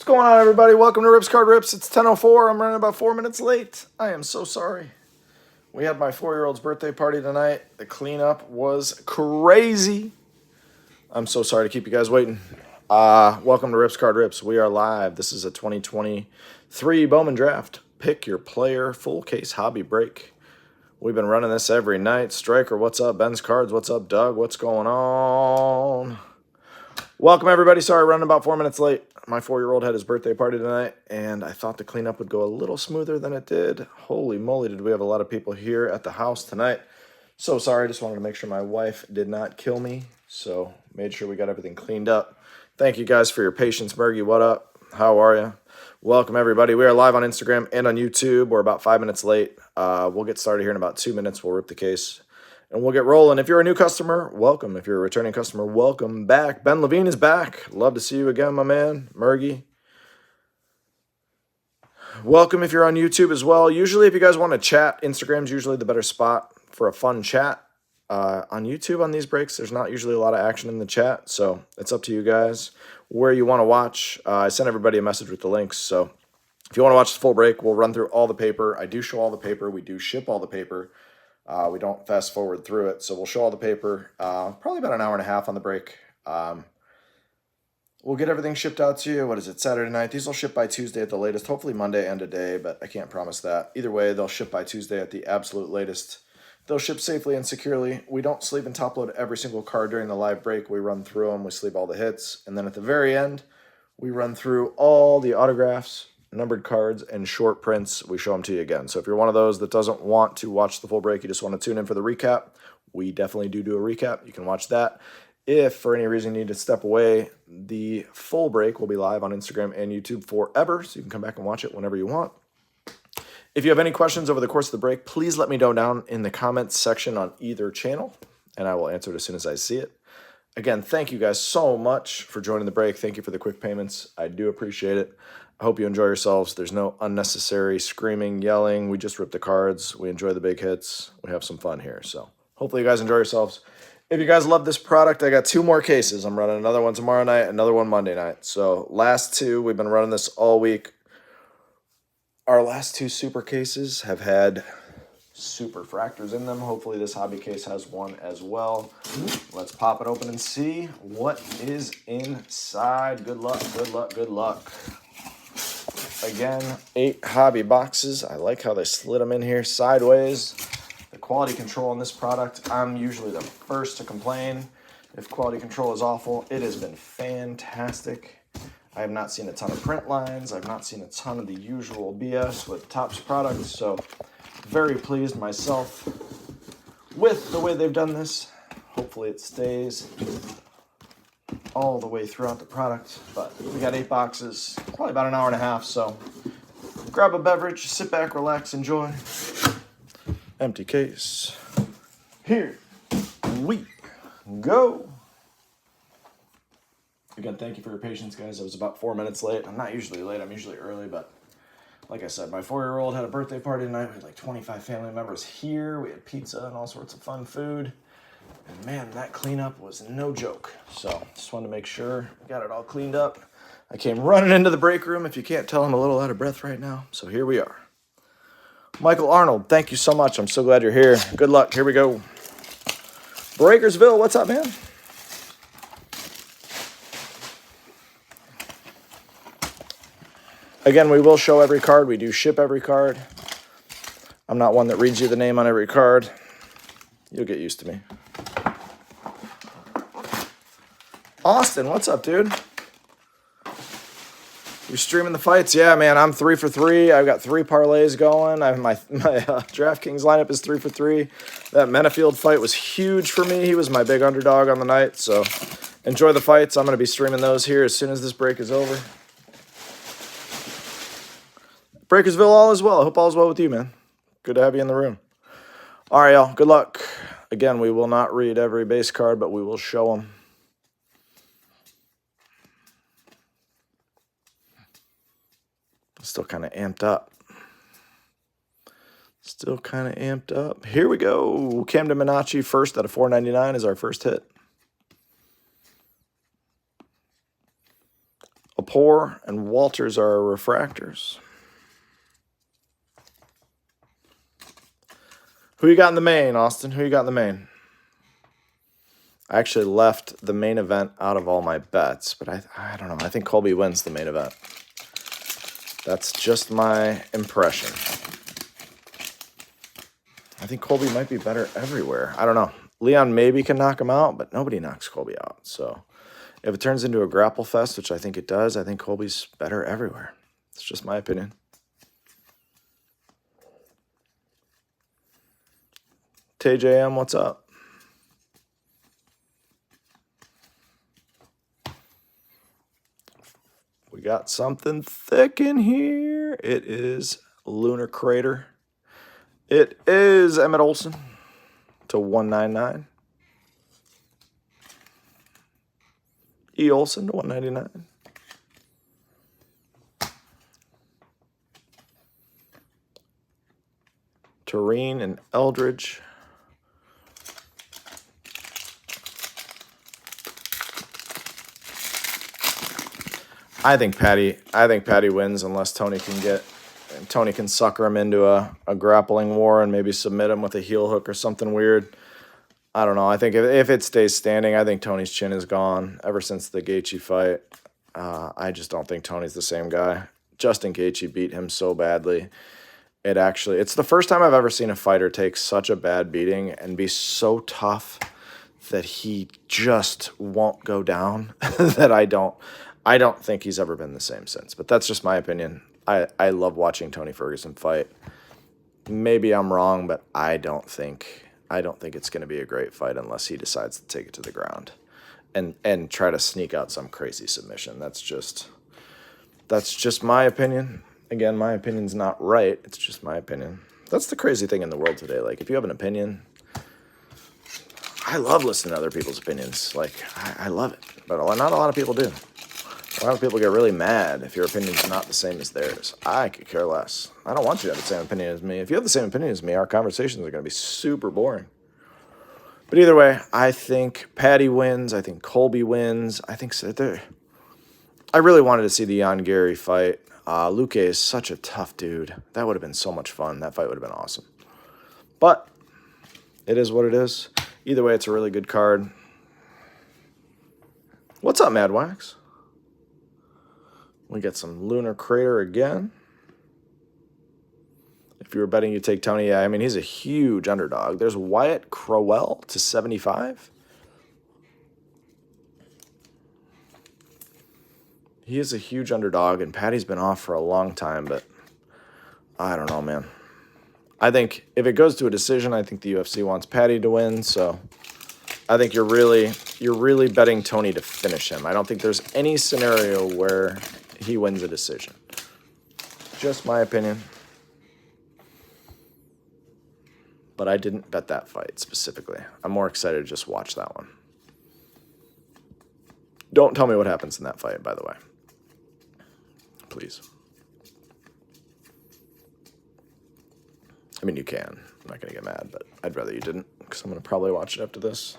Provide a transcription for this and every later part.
going on, everybody? Welcome to Rips Card Rips. It's 10:04. I'm running about 4 minutes late. I am so sorry. We had my 4-year-old's birthday party tonight. The cleanup was crazy. I'm so sorry to keep you guys waiting. Welcome to Rips Card Rips. We are live. This is a 2023 Bowman draft. Pick your player full case hobby break. We've been running this every night. Striker, what's up? Ben's Cards, what's up? Doug, what's going on? Welcome, everybody. Sorry, running about 4 minutes late. My 4-year-old had his birthday party tonight, and I thought the cleanup would go a little smoother than it did. Holy moly, did we have a lot of people here at the house tonight. So sorry, just wanted to make sure my wife did not kill me, so made sure we got everything cleaned up. Thank you guys for your patience. Bergie, what up? How are you? Welcome, everybody. We are live on Instagram and on YouTube. We're about 5 minutes late. We'll get started here in about 2 minutes. We'll rip the case, and we'll get rolling. If you're a new customer, welcome. If you're a returning customer, welcome back. Ben Levine is back. Love to see you again, my man. Mergie. Welcome if you're on YouTube as well. Usually, if you guys want to chat, Instagram's usually the better spot for a fun chat. On YouTube, on these breaks, there's not usually a lot of action in the chat, so it's up to you guys where you want to watch. I sent everybody a message with the links, so if you want to watch the full break, we'll run through all the paper. I do show all the paper. We do ship all the paper. We don't fast forward through it, so we'll show all the paper. Probably about an hour and a half on the break. We'll get everything shipped out to you. What is it, Saturday night? These will ship by Tuesday at the latest. Hopefully Monday end of day, but I can't promise that. Either way, they'll ship by Tuesday at the absolute latest. They'll ship safely and securely. We don't sleeve and top load every single card during the live break. We run through them. We sleeve all the hits. And then at the very end, we run through all the autographs, numbered cards, and short prints. We show them to you again. So if you're one of those that doesn't want to watch the full break, you just want to tune in for the recap, we definitely do a recap. You can watch that. If for any reason you need to step away, the full break will be live on Instagram and YouTube forever. So you can come back and watch it whenever you want. If you have any questions over the course of the break, please let me know down in the comments section on either channel, and I will answer it as soon as I see it. Again, thank you guys so much for joining the break. Thank you for the quick payments. I do appreciate it. I hope you enjoy yourselves. There's no unnecessary screaming, yelling. We just rip the cards. We enjoy the big hits. We have some fun here. So hopefully you guys enjoy yourselves. If you guys love this product, I got 2 more cases. I'm running another one tomorrow night, another one Monday night. So last 2, we've been running this all week. Our last 2 super cases have had super fractors in them. Hopefully this hobby case has one as well. Let's pop it open and see what is inside. Good luck, good luck, good luck. Again, 8 hobby boxes. I like how they slid them in here sideways. The quality control on this product, I'm usually the first to complain if quality control is awful. It has been fantastic. I have not seen a ton of print lines. I've not seen a ton of the usual BS with Topps products, so very pleased myself with the way they've done this. Hopefully it stays all the way throughout the product, but we got 8 boxes, probably about an hour and a half, so grab a beverage, sit back, relax, enjoy. Empty case. Here we go. Again, thank you for your patience, guys. I was about 4 minutes late. I'm not usually late. I'm usually early, but like I said, my 4-year-old had a birthday party tonight. We had like 25 family members here. We had pizza and all sorts of fun food. And man, that cleanup was no joke. So just wanted to make sure we got it all cleaned up. I came running into the break room. If you can't tell, I'm a little out of breath right now. So here we are. Michael Arnold, thank you so much. I'm so glad you're here. Good luck. Here we go. Breakersville, what's up, man? Again, we will show every card. We do ship every card. I'm not one that reads you the name on every card. You'll get used to me. Austin, what's up, dude? You streaming the fights? Yeah, man, I'm 3 for 3. I've got 3 parlays going. I have my DraftKings lineup is 3 for 3. That Menafield fight was huge for me. He was my big underdog on the night, so enjoy the fights. I'm going to be streaming those here as soon as this break is over. Breakersville, all is well. I hope all is well with you, man. Good to have you in the room. All right, y'all. Good luck. Again, we will not read every base card, but we will show them. Still kind of amped up. Still kind of amped up. Here we go. Camden Minacci first out of 499 is our first hit. Lepore and Walters are our refractors. Who you got in the main, Austin? Who you got in the main? I actually left the main event out of all my bets, but I don't know. I think Colby wins the main event. That's just my impression. I think Colby might be better everywhere. I don't know. Leon maybe can knock him out, but nobody knocks Colby out. So if it turns into a grapple fest, which I think it does, I think Colby's better everywhere. It's just my opinion. TJM, what's up? We got something thick in here. It is Lunar Crater. It is Emmett Olson to 199. E. Olson to 199. Tureen and Eldridge. I think Patty wins unless Tony can sucker him into a grappling war and maybe submit him with a heel hook or something weird. I don't know. I think if it stays standing, I think Tony's chin is gone ever since the Gaethje fight. I just don't think Tony's the same guy. Justin Gaethje beat him so badly. It's the first time I've ever seen a fighter take such a bad beating and be so tough that he just won't go down that I don't think he's ever been the same since. But that's just my opinion. I love watching Tony Ferguson fight. Maybe I'm wrong, but I don't think it's going to be a great fight unless he decides to take it to the ground and try to sneak out some crazy submission. That's just my opinion. Again, my opinion's not right. It's just my opinion. That's the crazy thing in the world today. Like, if you have an opinion, I love listening to other people's opinions. Like, I love it. But not a lot of people do. A lot of people get really mad if your opinion's not the same as theirs. I could care less. I don't want you to have the same opinion as me. If you have the same opinion as me, our conversations are going to be super boring. But either way, I think Patty wins. I think Colby wins. I really wanted to see the Jan Gary fight. Luque is such a tough dude. That would have been so much fun. That fight would have been awesome. But it is what it is. Either way, it's a really good card. What's up, Mad Wax? We get some Lunar Crater again. If you were betting, you take Tony. Yeah, I mean, he's a huge underdog. There's Wyatt Crowell to 75. He is a huge underdog, and Patty's been off for a long time, but I don't know, man. I think if it goes to a decision, I think the UFC wants Patty to win, so I think you're really betting Tony to finish him. I don't think there's any scenario where he wins a decision. Just my opinion. But I didn't bet that fight specifically. I'm more excited to just watch that one. Don't tell me what happens in that fight, by the way. Please. I mean, you can. I'm not going to get mad, but I'd rather you didn't, because I'm going to probably watch it after this.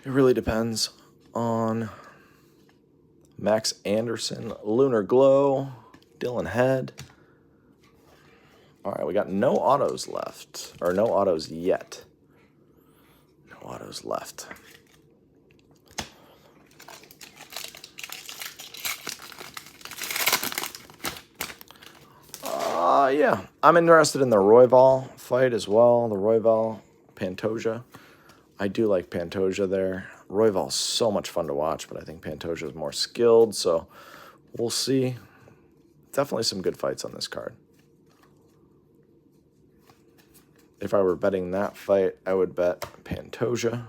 It really depends on Max Anderson, Lunar Glow, Dylan Head. All right, we got no autos left, or no autos yet. No autos left. Yeah, I'm interested in the Royval fight as well. The Royval Pantoja. I do like Pantoja there. Royval's so much fun to watch, but I think Pantoja is more skilled, so we'll see. Definitely some good fights on this card. If I were betting that fight, I would bet Pantoja.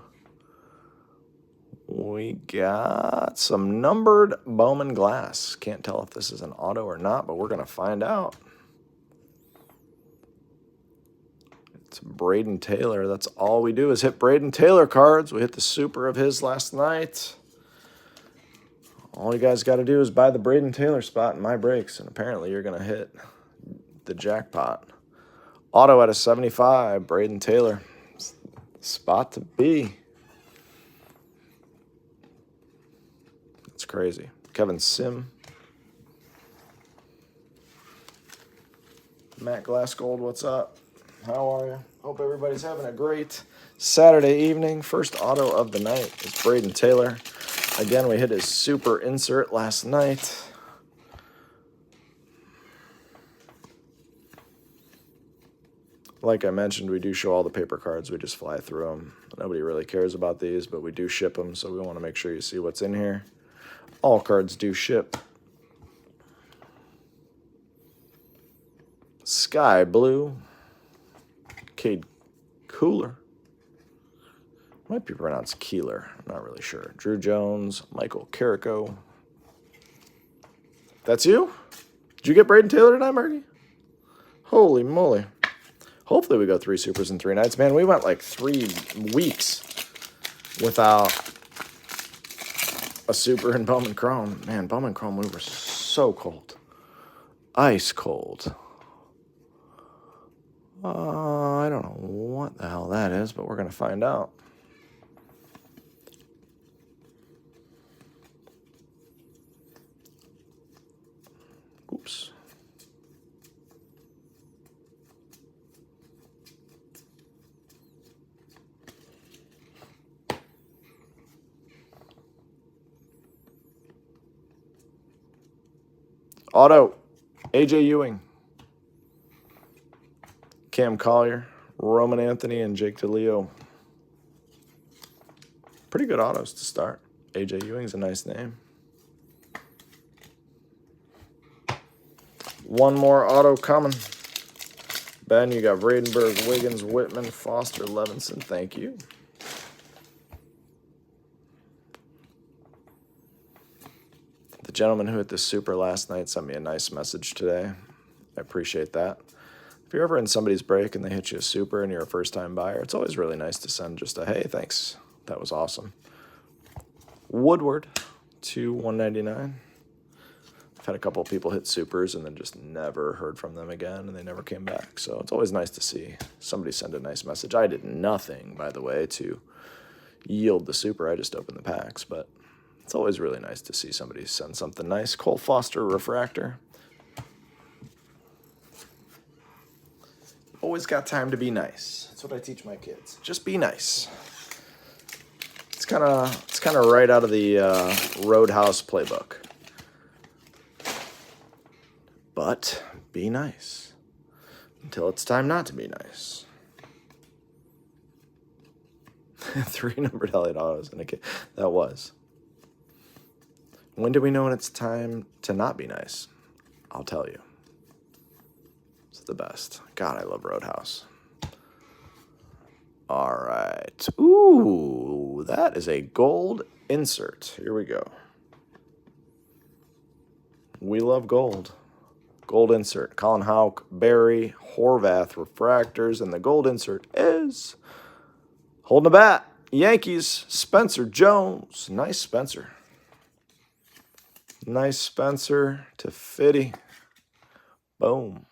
We got some numbered Bowman glass. Can't tell if this is an auto or not, but we're going to find out. It's Braden Taylor. That's all we do is hit Braden Taylor cards. We hit the super of his last night. All you guys got to do is buy the Braden Taylor spot in my breaks, and apparently you're going to hit the jackpot. Auto at a 75, Braden Taylor. Spot to be. That's crazy. Kevin Sim. Matt Glassgold, what's up? How are you? Hope everybody's having a great Saturday evening. First auto of the night is Braden Taylor. Again, we hit his super insert last night. Like I mentioned, we do show all the paper cards. We just fly through them. Nobody really cares about these, but we do ship them, so we want to make sure you see what's in here. All cards do ship. Sky Blue. Cade Cooler. Might be pronounced Keeler. I'm not really sure. Drew Jones. Michael Carrico. That's you? Did you get Braden Taylor tonight, Marky? Holy moly. Hopefully we go 3 supers in 3 nights. Man, we went like 3 weeks without a super in Bowman Chrome. Man, Bowman Chrome, we were so cold. Ice cold. I don't know what the hell that is, but we're going to find out. Oops. Auto, AJ Ewing, Cam Collier, Roman Anthony, and Jake DeLeo. Pretty good autos to start. AJ Ewing's a nice name. One more auto coming. Ben, you got Bradenberg, Wiggins, Whitman, Foster, Levinson. Thank you. The gentleman who hit the super last night sent me a nice message today. I appreciate that. If you're ever in somebody's break and they hit you a super and you're a first-time buyer, it's always really nice to send just a, hey, thanks. That was awesome. Woodward, 2/199. I've had a couple of people hit supers and then just never heard from them again, and they never came back. So it's always nice to see somebody send a nice message. I did nothing, by the way, to yield the super. I just opened the packs, but it's always really nice to see somebody send something nice. Cole Foster Refractor. Always got time to be nice. That's what I teach my kids. Just be nice. It's kind of right out of the Roadhouse playbook. But be nice until it's time not to be nice. 3 numbered Elliott autos in a kit. That was. When do we know when it's time to not be nice? I'll tell you. It's the best. God, I love Roadhouse. All right. Ooh, that is a gold insert. Here we go. We love gold. Gold insert. Colin Houck, Barry, Horvath, Refractors, and the gold insert is holding a bat. Yankees, Spencer Jones. Nice Spencer. Nice Spencer to Fitty. Boom.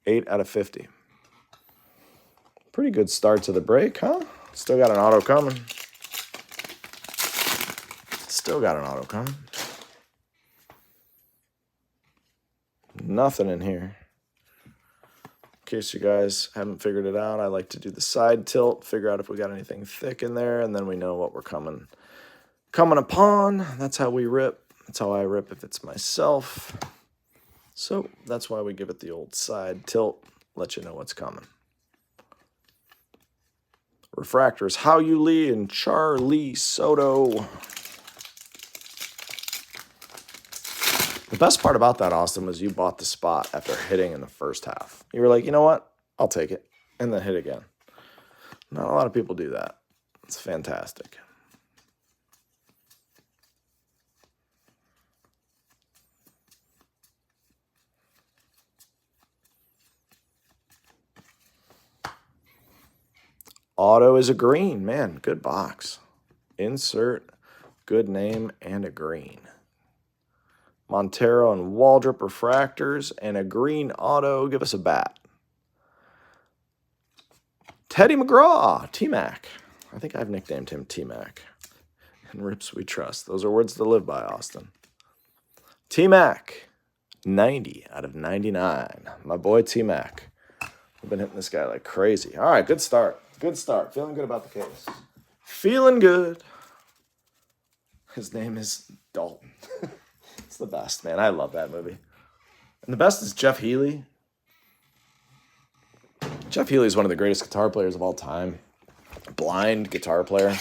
8 out of 50. Pretty good start to the break, huh? Still got an auto coming. Still got an auto coming. Nothing in here. In case you guys haven't figured it out, I like to do the side tilt, figure out if we got anything thick in there, and then we know what we're coming upon. That's how we rip. That's how I rip if it's myself. So that's why we give it the old side tilt, let you know what's coming. Refractors, How You Lee and Charlie Soto. The best part about that, Austin, was you bought the spot after hitting in the first half. You were like, you know what? I'll take it. And then hit again. Not a lot of people do that. It's fantastic. Auto is a green. Man, good box. Insert, good name, and a green. Montero and Waldrop Refractors, and a green auto. Give us a bat. Teddy McGraw, T-Mac. I think I've nicknamed him T-Mac. And Rips We Trust. Those are words to live by, Austin. T-Mac, 90 out of 99. My boy T-Mac. I've been hitting this guy like crazy. All right, good start. Good start. Feeling good about the case. Feeling good. His name is Dalton. It's the best, man. I love that movie. And the best is Jeff Healey. Jeff Healey is one of the greatest guitar players of all time. Blind guitar player.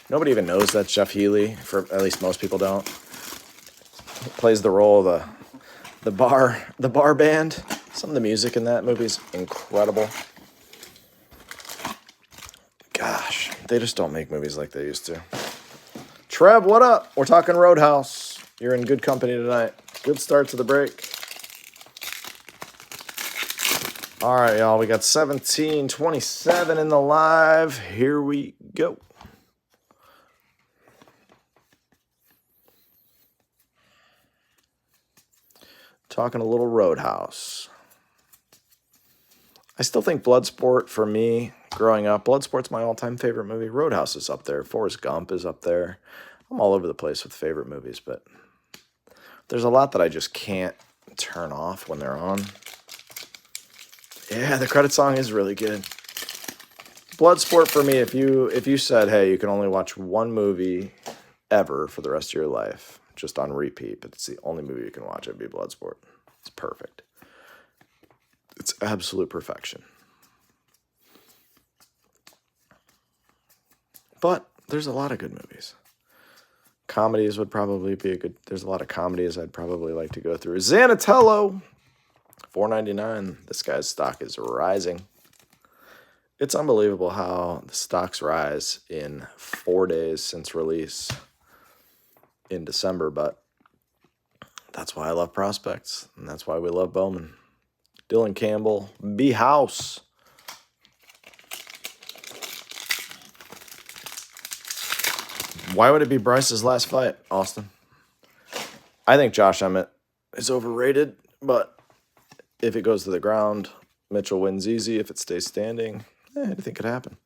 Nobody even knows that's Jeff Healey, for at least most people don't. He plays the role of the bar band. Some of the music in that movie is incredible. Gosh, they just don't make movies like they used to. Trev, what up? We're talking Roadhouse. You're in good company tonight. Good start to the break. All right, y'all. We got 17:27 in the live. Here we go. Talking a little Roadhouse. I still think Bloodsport, for me, growing up, Bloodsport's my all-time favorite movie. Roadhouse is up there. Forrest Gump is up there. I'm all over the place with favorite movies, but there's a lot that I just can't turn off when they're on. Yeah, the credit song is really good. Bloodsport, for me, if you said, hey, you can only watch one movie ever for the rest of your life, just on repeat, but it's the only movie you can watch, it'd be Bloodsport. It's perfect. It's absolute perfection. But there's a lot of good movies. Comedies would probably be a good... There's a lot of comedies I'd probably like to go through. Zanatello, $4.99. This guy's stock is rising. It's unbelievable how the stocks rise in 4 days since release in December, but that's why I love prospects, and that's why we love Bowman. Dylan Campbell, B House. Why would it be Bryce's last fight, Austin? I think Josh Emmett is overrated, but if it goes to the ground, Mitchell wins easy. If it stays standing, anything could happen.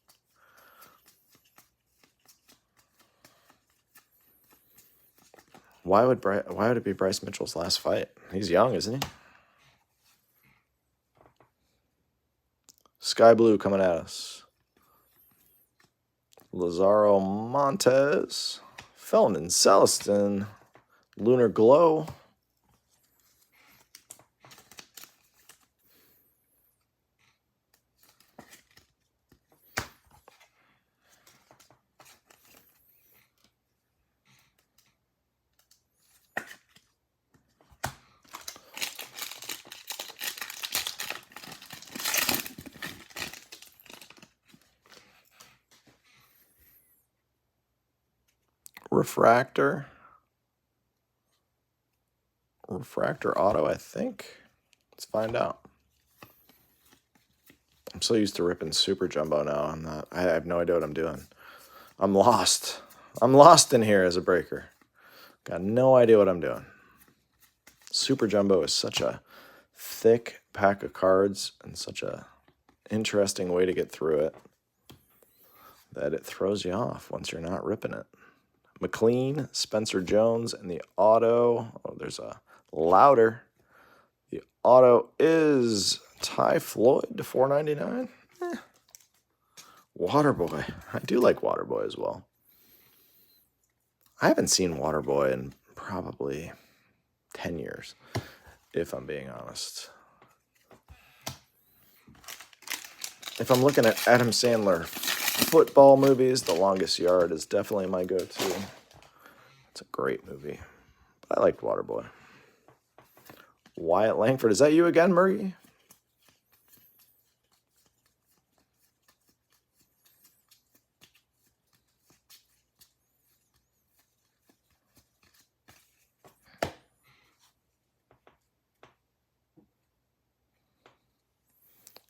Why would it be Bryce Mitchell's last fight? He's young, isn't he? Sky Blue coming at us. Lazaro Montes. Felton Celestin. Lunar Glow. Refractor auto, I think. Let's find out. I'm so used to ripping super jumbo now. I have no idea what I'm doing. I'm lost. I'm lost in here as a breaker. Got no idea what I'm doing. Super jumbo is such a thick pack of cards and such a interesting way to get through it that it throws you off once you're not ripping it. McLean, Spencer Jones, and the auto. Oh, there's a louder. The auto is Ty Floyd to $4.99. Waterboy. I do like Waterboy as well. I haven't seen Waterboy in probably 10 years, if I'm being honest. If I'm looking at Adam Sandler football movies, The Longest Yard is definitely my go-to. It's a great movie. I liked Waterboy. Wyatt Langford, is that you again, Murray?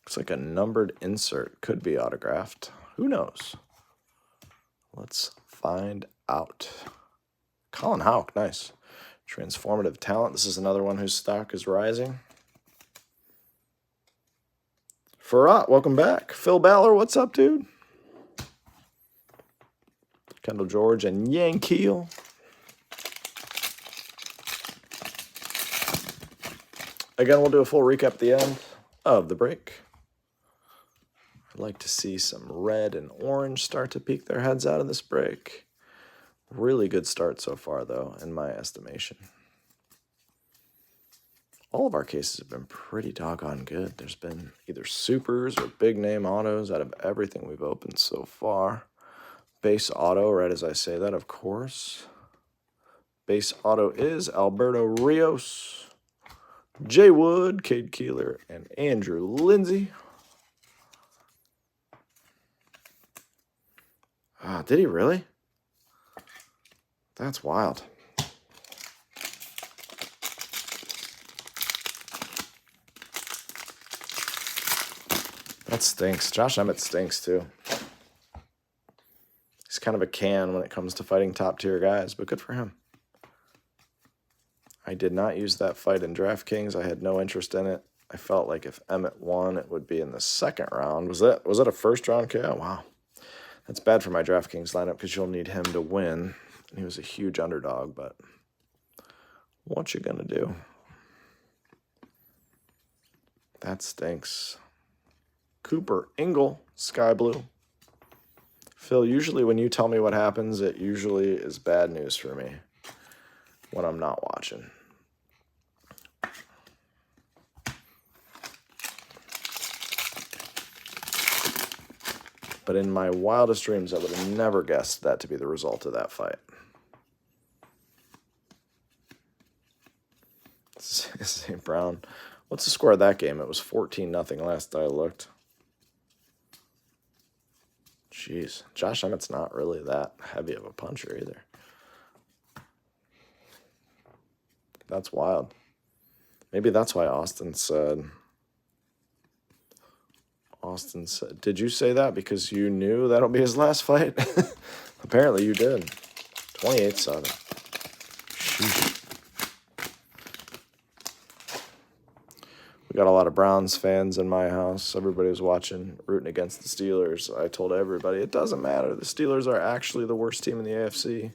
Looks like a numbered insert. Could be autographed. Who knows? Let's find out. Colin Houck, nice. Transformative talent. This is another one whose stock is rising. Farrat, welcome back. Phil Balor, what's up, dude? Kendall George and Yankeel. Again, we'll do a full recap at the end of the break. I'd like to see some red and orange start to peek their heads out of this break. Really good start so far, though, in my estimation. All of our cases have been pretty doggone good. There's been either supers or big name autos out of everything we've opened so far. Base auto, right as I say that, of course. Base auto is Alberto Rios, Jay Wood, Cade Keeler, and Andrew Lindsay. Did he really? That's wild. That stinks. Josh Emmett stinks, too. He's kind of a can when it comes to fighting top-tier guys, but good for him. I did not use that fight in DraftKings. I had no interest in it. I felt like if Emmett won, it would be in the second round. Was that a first-round KO? Wow. That's bad for my DraftKings lineup because you'll need him to win. And he was a huge underdog, but what you gonna do? That stinks. Cooper Ingle, Sky Blue. Phil, usually when you tell me what happens, it usually is bad news for me when I'm not watching. But in my wildest dreams, I would have never guessed that to be the result of that fight. St. Brown. What's the score of that game? It was 14-0 last I looked. Jeez. Josh Emmett's not really that heavy of a puncher either. That's wild. Maybe that's why Austin said, did you say that because you knew that'll be his last fight? Apparently you did. 28-7. Sheesh. We got a lot of Browns fans in my house. Everybody was watching, rooting against the Steelers. I told everybody, it doesn't matter. The Steelers are actually the worst team in the AFC.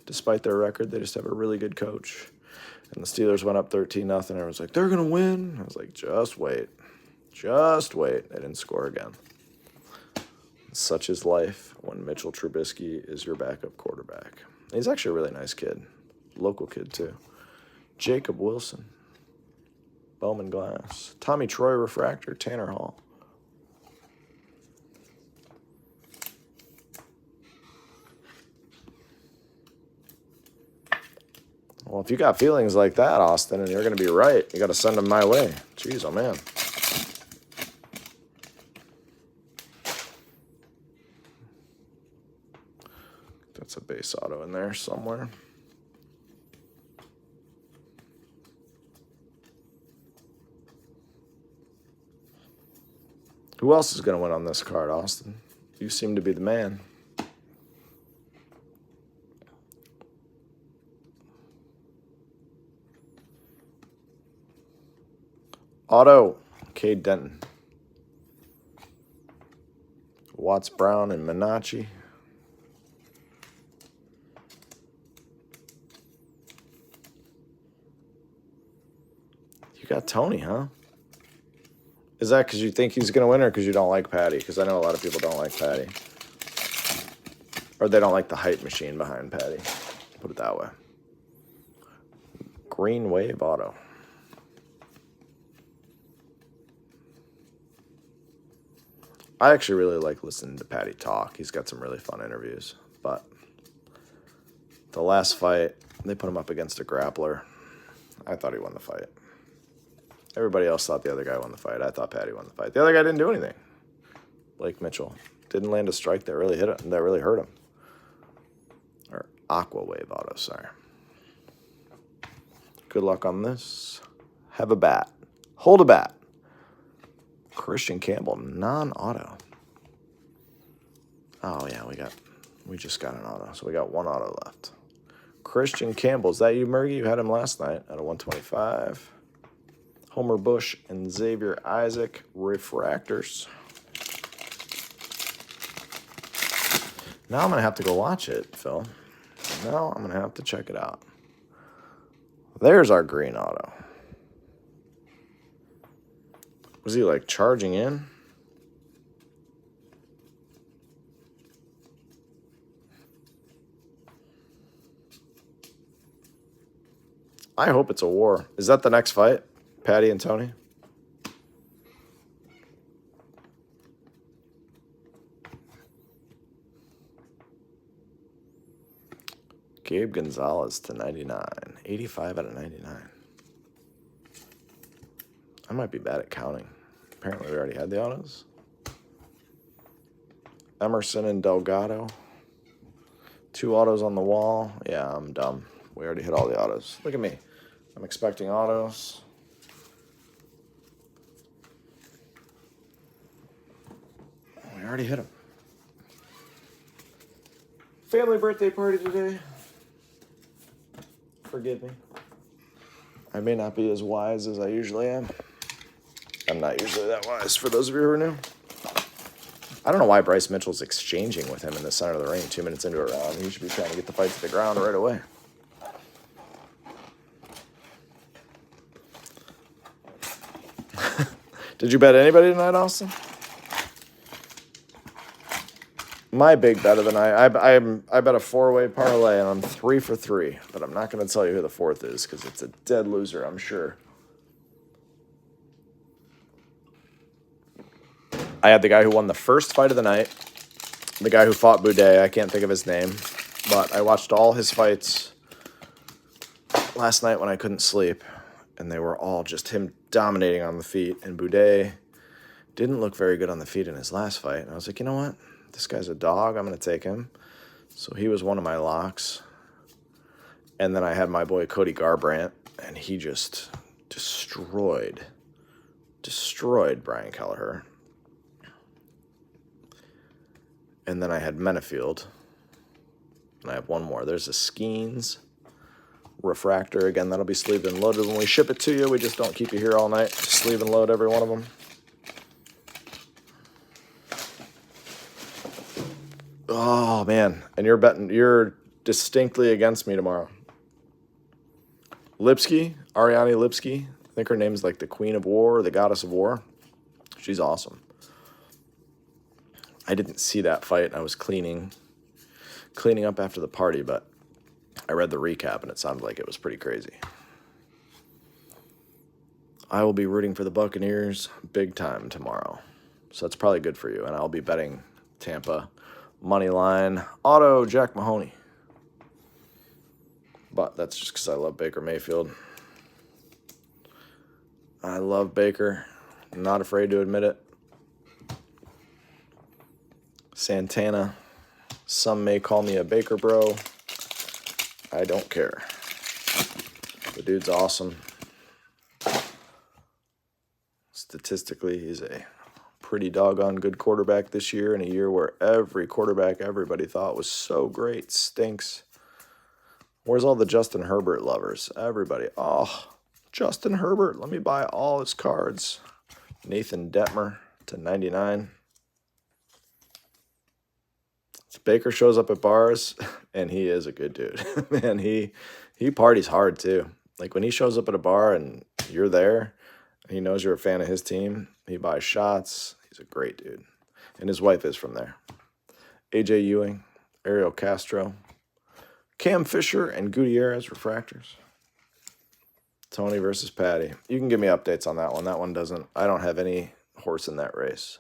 Despite their record, they just have a really good coach. And the Steelers went up 13-0. Everyone's like, they're going to win. I was like, just wait. Just wait. They didn't score again. Such is life when Mitchell Trubisky is your backup quarterback. He's actually a really nice kid. Local kid, too. Jacob Wilson. Bowman Glass. Tommy Troy Refractor. Tanner Hall. Well, if you got feelings like that, Austin, and you're going to be right, you got to send them my way. Jeez, oh, man. That's a base auto in there somewhere. Who else is going to win on this card, Austin? You seem to be the man. Auto, Cade Denton. Watts Brown and Minacci. You got Tony, huh? Is that because you think he's going to win or because you don't like Patty? Because I know a lot of people don't like Patty. Or they don't like the hype machine behind Patty. Put it that way. Green Wave Auto. I actually really like listening to Patty talk. He's got some really fun interviews. But the last fight, they put him up against a grappler. I thought he won the fight. Everybody else thought the other guy won the fight. I thought Patty won the fight. The other guy didn't do anything. Blake Mitchell didn't land a strike that really hit him. That really hurt him. Or Aqua Wave Auto, sorry. Good luck on this. Have a bat. Hold a bat. Christian Campbell, non-auto. Oh, yeah, we just got an auto. So we got one auto left. Christian Campbell, is that you, Murgy? You had him last night at a 125. Homer Bush and Xavier Isaac, refractors. Now I'm going to have to go watch it, Phil. Now I'm going to have to check it out. There's our green auto. Was he like charging in? I hope it's a war. Is that the next fight? Patty and Tony? Gabe Gonzalez to 99. 85 out of 99. I might be bad at counting. Apparently we already had the autos. Emerson and Delgado. 2 autos on the wall. Yeah, I'm dumb. We already hit all the autos. Look at me. I'm expecting autos. We already hit them. Family birthday party today. Forgive me. I may not be as wise as I usually am. I'm not usually that wise, for those of you who are new. I don't know why Bryce Mitchell's exchanging with him in the center of the ring 2 minutes into a round. He should be trying to get the fight to the ground right away. Did you bet anybody tonight, Austin? My big bet of the night, I bet a 4-way parlay, and I'm 3 for 3. But I'm not going to tell you who the 4th is, because it's a dead loser, I'm sure. I had the guy who won the first fight of the night, the guy who fought Boudet. I can't think of his name, but I watched all his fights last night when I couldn't sleep, and they were all just him dominating on the feet. And Boudet didn't look very good on the feet in his last fight. And I was like, you know what? This guy's a dog. I'm going to take him. So he was one of my locks. And then I had my boy Cody Garbrandt, and he just destroyed Brian Kelleher. And then I had Menafield. And I have one more. There's a Skeens refractor. Again, that'll be sleeved and loaded when we ship it to you. We just don't keep you here all night to sleeve and load every one of them. Oh, man. And you're distinctly against me tomorrow. Lipsky, Ariane Lipsky. I think her name's like the Queen of War, or the Goddess of War. She's awesome. I didn't see that fight. I was cleaning up after the party, but I read the recap, and it sounded like it was pretty crazy. I will be rooting for the Buccaneers big time tomorrow. So that's probably good for you. And I'll be betting Tampa money line auto Jack Mahoney. But that's just because I love Baker Mayfield. I love Baker. I'm not afraid to admit it. Santana. Some may call me a Baker bro. I don't care. The dude's awesome. Statistically, he's a pretty doggone good quarterback this year, in a year where every quarterback everybody thought was so great stinks. Where's all the Justin Herbert lovers? Everybody. Oh, Justin Herbert. Let me buy all his cards. Nathan Detmer to 99. Baker shows up at bars, and he is a good dude. Man, he parties hard, too. Like, when he shows up at a bar and you're there, and he knows you're a fan of his team, he buys shots. He's a great dude. And his wife is from there. AJ Ewing, Ariel Castro, Cam Fisher, and Gutierrez refractors. Tony versus Patty. You can give me updates on that one. That one doesn't, I don't have any horse in that race.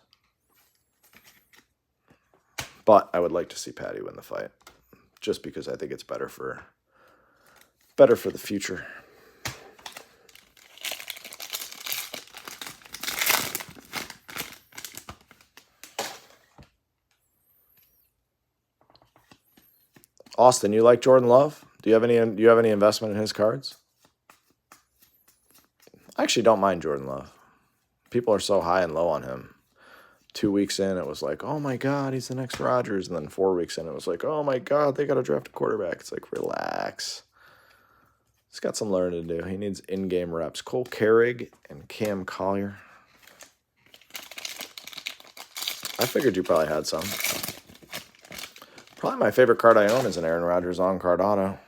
But I would like to see Patty win the fight, just because I think it's better for the future. Austin, you like Jordan Love? Do you have any investment in his cards? I actually don't mind Jordan Love. People are so high and low on him. 2 weeks in, it was like, oh my God, he's the next Rodgers. And then 4 weeks in, it was like, oh my God, they got to draft a quarterback. It's like, relax. He's got some learning to do. He needs in-game reps. Cole Carrig and Cam Collier. I figured you probably had some. Probably my favorite card I own is an Aaron Rodgers on-card auto.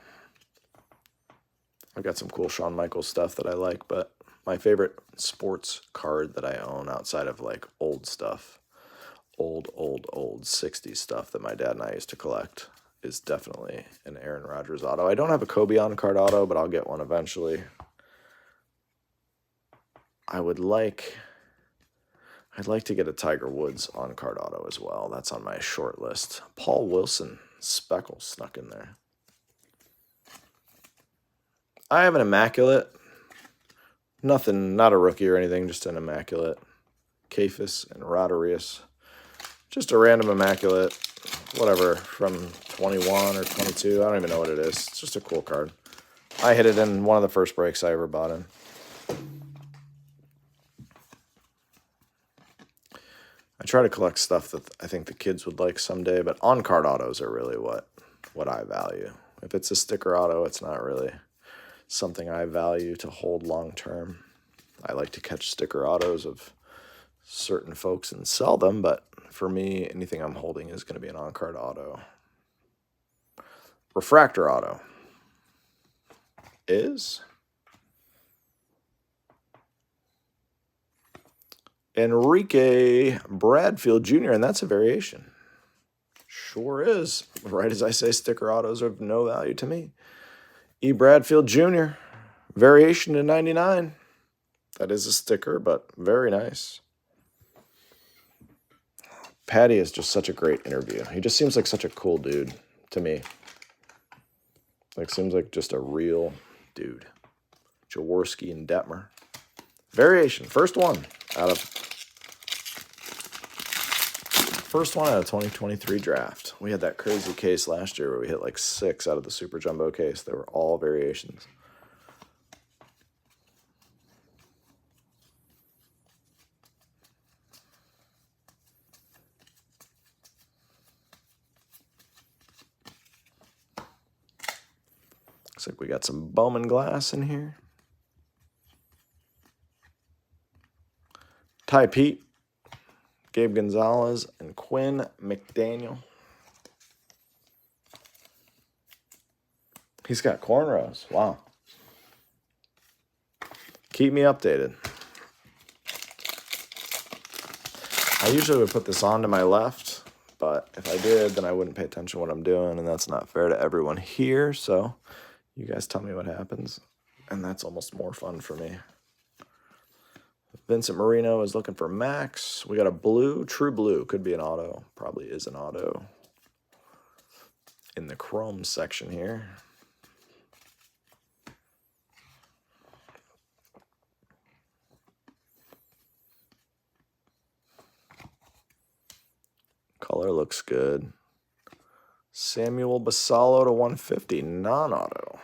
I've got some cool Shawn Michaels stuff that I like, but My favorite sports card that I own outside of like old stuff, old 60s stuff that my dad and I used to collect is definitely an Aaron Rodgers auto. I don't have a Kobe on card auto, but I'll get one eventually. I'd like to get a Tiger Woods on card auto as well. That's on my short list. Paul Wilson speckle snuck in there. I have an immaculate. Nothing, not a rookie or anything, just an immaculate. Cephas and Rodarius. Just a random immaculate, whatever, from 21 or 22. I don't even know what it is. It's just a cool card. I hit it in one of the first breaks I ever bought in. I try to collect stuff that I think the kids would like someday, but on-card autos are really what I value. If it's a sticker auto, it's not really something I value to hold long-term. I like to catch sticker autos of certain folks and sell them, but for me, anything I'm holding is going to be an on-card auto. Refractor auto is Enrique Bradfield Jr., and that's a variation. Sure is. Right as I say, sticker autos are of no value to me. E. Bradfield Jr., variation to 99. That is a sticker, but very nice. Patty is just such a great interview. He just seems like such a cool dude to me. Like, seems like just a real dude. Jaworski and Detmer. Variation. First one out of 2023 draft. We had that crazy case last year where we hit like 6 out of the Super Jumbo case. They were all variations. Looks like we got some Bowman glass in here. Ty Pete, Gabe Gonzalez, and Quinn McDaniel. He's got cornrows. Wow. Keep me updated. I usually would put this on to my left, but if I did, then I wouldn't pay attention to what I'm doing, and that's not fair to everyone here, so you guys tell me what happens, and that's almost more fun for me. Vincent Marino is looking for Max. We got a blue, true blue. Could be an auto. Probably is an auto. In the chrome section here. Color looks good. Samuel Basallo to 150, non-auto.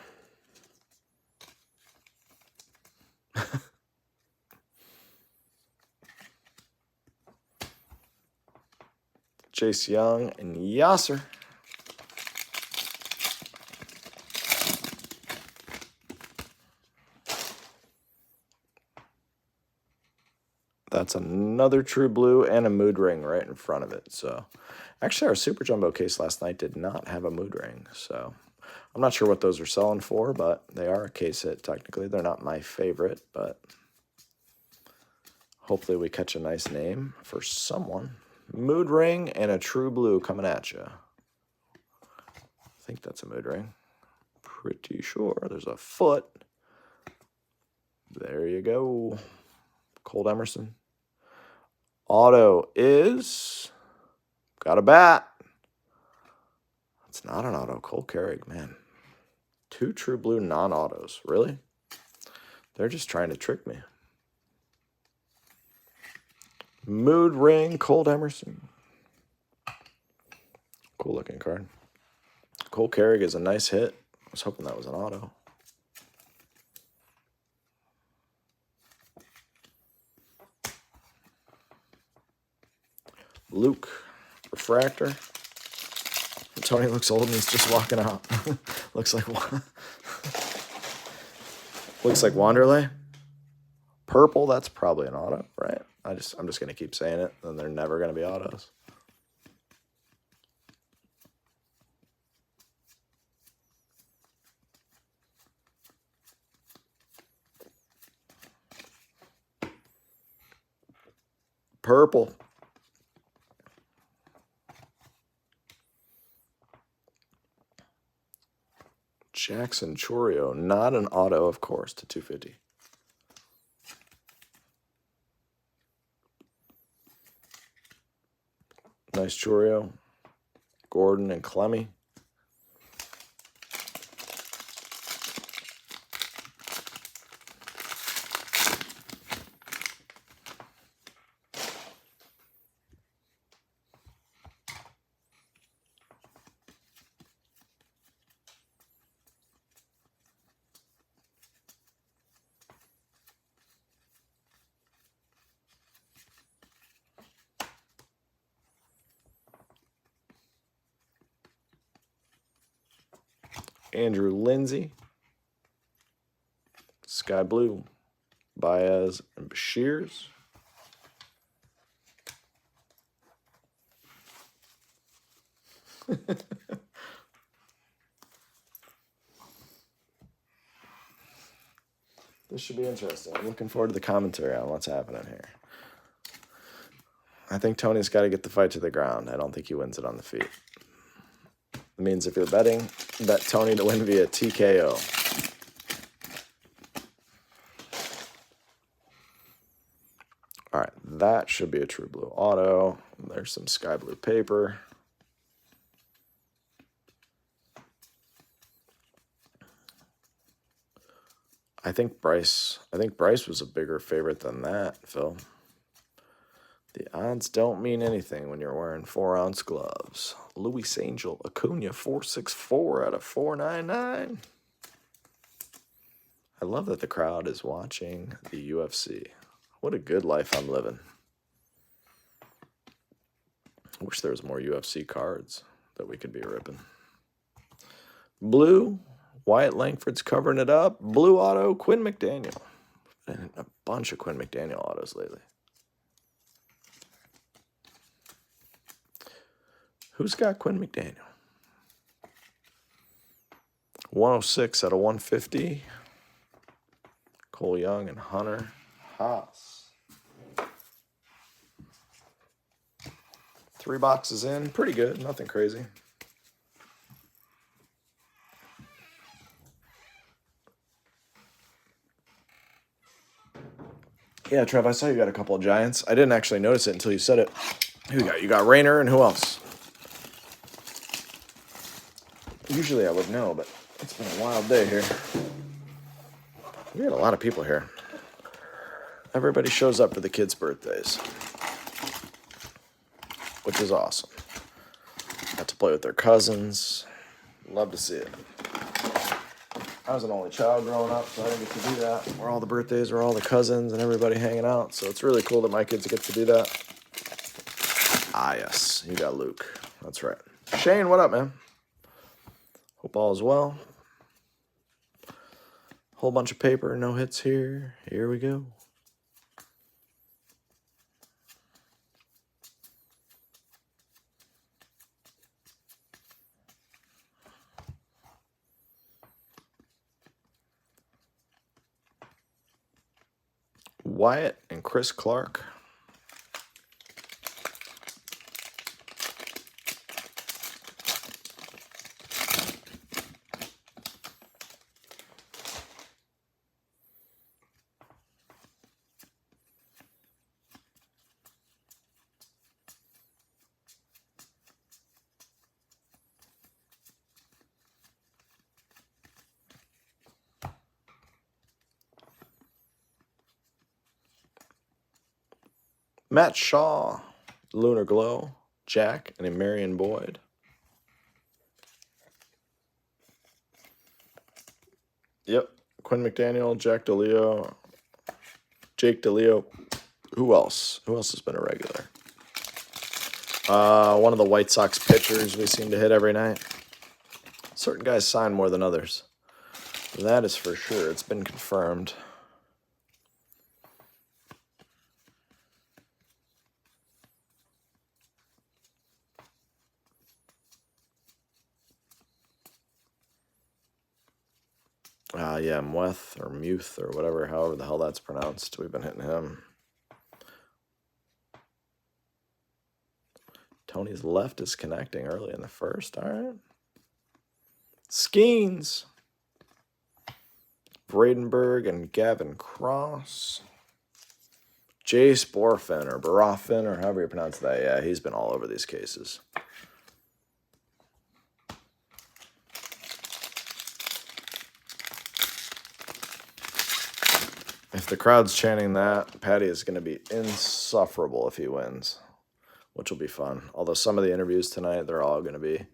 Chase Young and Yasser. That's another true blue and a mood ring right in front of it. So, actually, our Super Jumbo case last night did not have a mood ring. So, I'm not sure what those are selling for, but they are a case hit technically. They're not my favorite, but hopefully we catch a nice name for someone. Mood ring and a true blue coming at you. I think that's a mood ring. Pretty sure. There's a foot. There you go. Colt Emerson. Auto is... Got a bat. It's not an auto. Cole Carrig, man. 2 true blue non-autos. Really? They're just trying to trick me. Mood ring, Colt Emerson. Cool looking card. Cole Carrig is a nice hit. I was hoping that was an auto. Luke, refractor. Tony looks old and he's just walking out. looks like Wanderlei. Purple, that's probably an auto, right? I'm just gonna keep saying it, and they're never gonna be autos. Purple. Jackson Chorio, not an auto, of course, to 250. Nice Chorio. Gordon and Clemmy. Andrew Lindsay. Sky Blue. Baez and Bashirs. This should be interesting. I'm looking forward to the commentary on what's happening here. I think Tony's got to get the fight to the ground. I don't think he wins it on the feet. It means if you're betting, bet Tony to win via TKO. All right, that should be a true blue auto. There's some sky blue paper. I think Bryce was a bigger favorite than that, Phil. The odds don't mean anything when you're wearing 4-ounce gloves. Luis Angel Acuna 464 out of 499. I love that the crowd is watching the UFC. What a good life I'm living. I wish there was more UFC cards that we could be ripping. Blue, Wyatt Langford's covering it up. Blue auto, Quinn McDaniel. And a bunch of Quinn McDaniel autos lately. Who's got Quinn McDaniel? 106 out of 150. Cole Young and Hunter Haas. 3 boxes in. Pretty good. Nothing crazy. Yeah, Trev, I saw you got a couple of Giants. I didn't actually notice it until you said it. Who you got? You got Rayner and who else? Usually I would know, but it's been a wild day here. We had a lot of people here. Everybody shows up for the kids' birthdays, which is awesome. Got to play with their cousins. Love to see it. I was an only child growing up, so I didn't get to do that. Where all the birthdays are all the cousins and everybody hanging out. So it's really cool that my kids get to do that. Ah, yes. You got Luke. That's right. Shane, what up, man? Hope all is well. Whole bunch of paper, no hits here. Here we go. Wyatt and Chris Clark. Matt Shaw, Lunar Glow, Jack, and a Marion Boyd. Yep, Quinn McDaniel, Jack DeLeo, Jake DeLeo. Who else? Who else has been a regular? One of the White Sox pitchers we seem to hit every night. Certain guys sign more than others. That is for sure. It's been confirmed. Yeah, Muth or Muth or whatever, however the hell that's pronounced. We've been hitting him. Tony's left is connecting early in the first. All right. Skeens. Bradenberg and Gavin Cross. Jace Borfin or Barofin or however you pronounce that. Yeah, he's been all over these cases. If the crowd's chanting that, Patty is going to be insufferable if he wins, which will be fun. Although some of the interviews tonight, they're all going to be,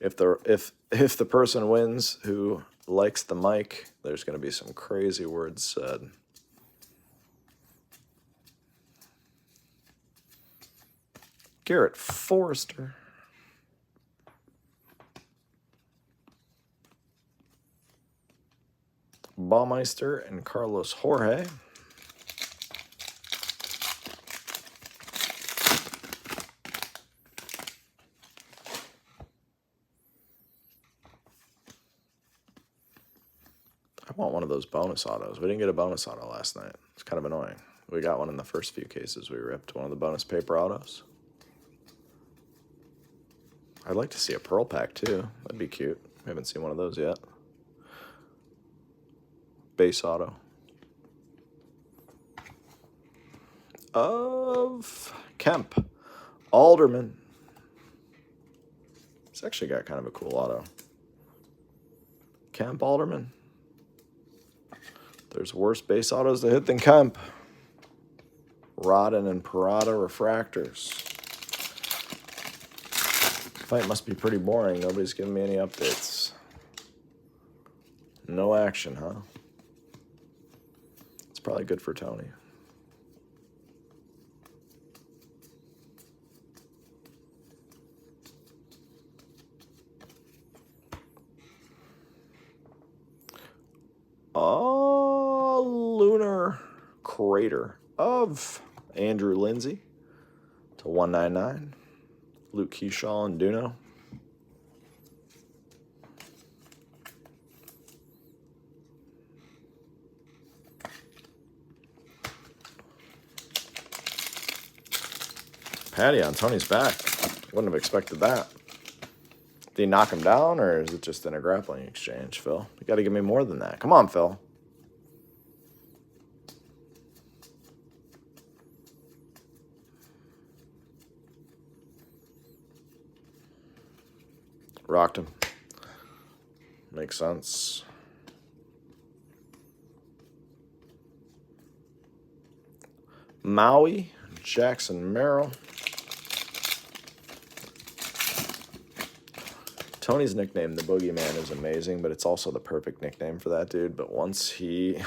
if the person wins who likes the mic, there's going to be some crazy words said. Garrett Forrester. Baumeister and Carlos Jorge. I want one of those bonus autos. We didn't get a bonus auto last night. It's kind of annoying. We got one in the first few cases. We ripped one of the bonus paper autos. I'd like to see a pearl pack too. That'd be cute. We haven't seen one of those yet. Base auto. Of Kemp. Alderman. It's actually got kind of a cool auto. Kemp Alderman. There's worse base autos to hit than Kemp. Rodden and Parada refractors. Fight must be pretty boring. Nobody's giving me any updates. No action, huh? It's probably good for Tony. Lunar Crater of Andrew Lindsay to 199. Luke Keyshaw and Duno. Patty on Tony's back. Wouldn't have expected that. Did he knock him down, or is it just in a grappling exchange, Phil? You got to give me more than that. Come on, Phil. Rocked him. Makes sense. Maui, Jackson Merrill. Tony's nickname, the Boogeyman, is amazing, but it's also the perfect nickname for that dude. But once he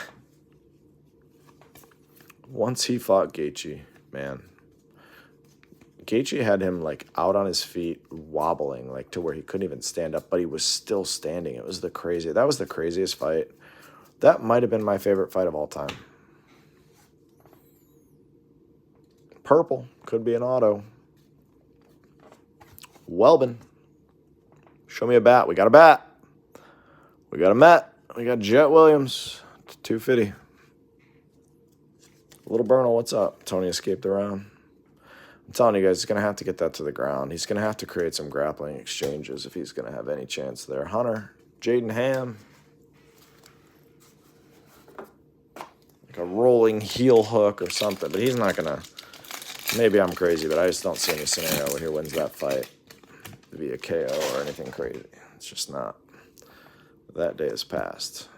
fought Gaethje, man, Gaethje had him like out on his feet, wobbling like to where he couldn't even stand up, but he was still standing. That was the craziest fight. That might have been my favorite fight of all time. Purple could be an auto. Welbin. Show me a bat. We got a bat. We got a Met. We got Jet Williams. 250. Little Bernal, what's up? Tony escaped around. I'm telling you guys, he's going to have to get that to the ground. He's going to have to create some grappling exchanges if he's going to have any chance there. Hunter, Jaden Ham. Like a rolling heel hook or something. But he's not going to... Maybe I'm crazy, but I just don't see any scenario where he wins that fight via KO or anything crazy. It's just not. That day has passed.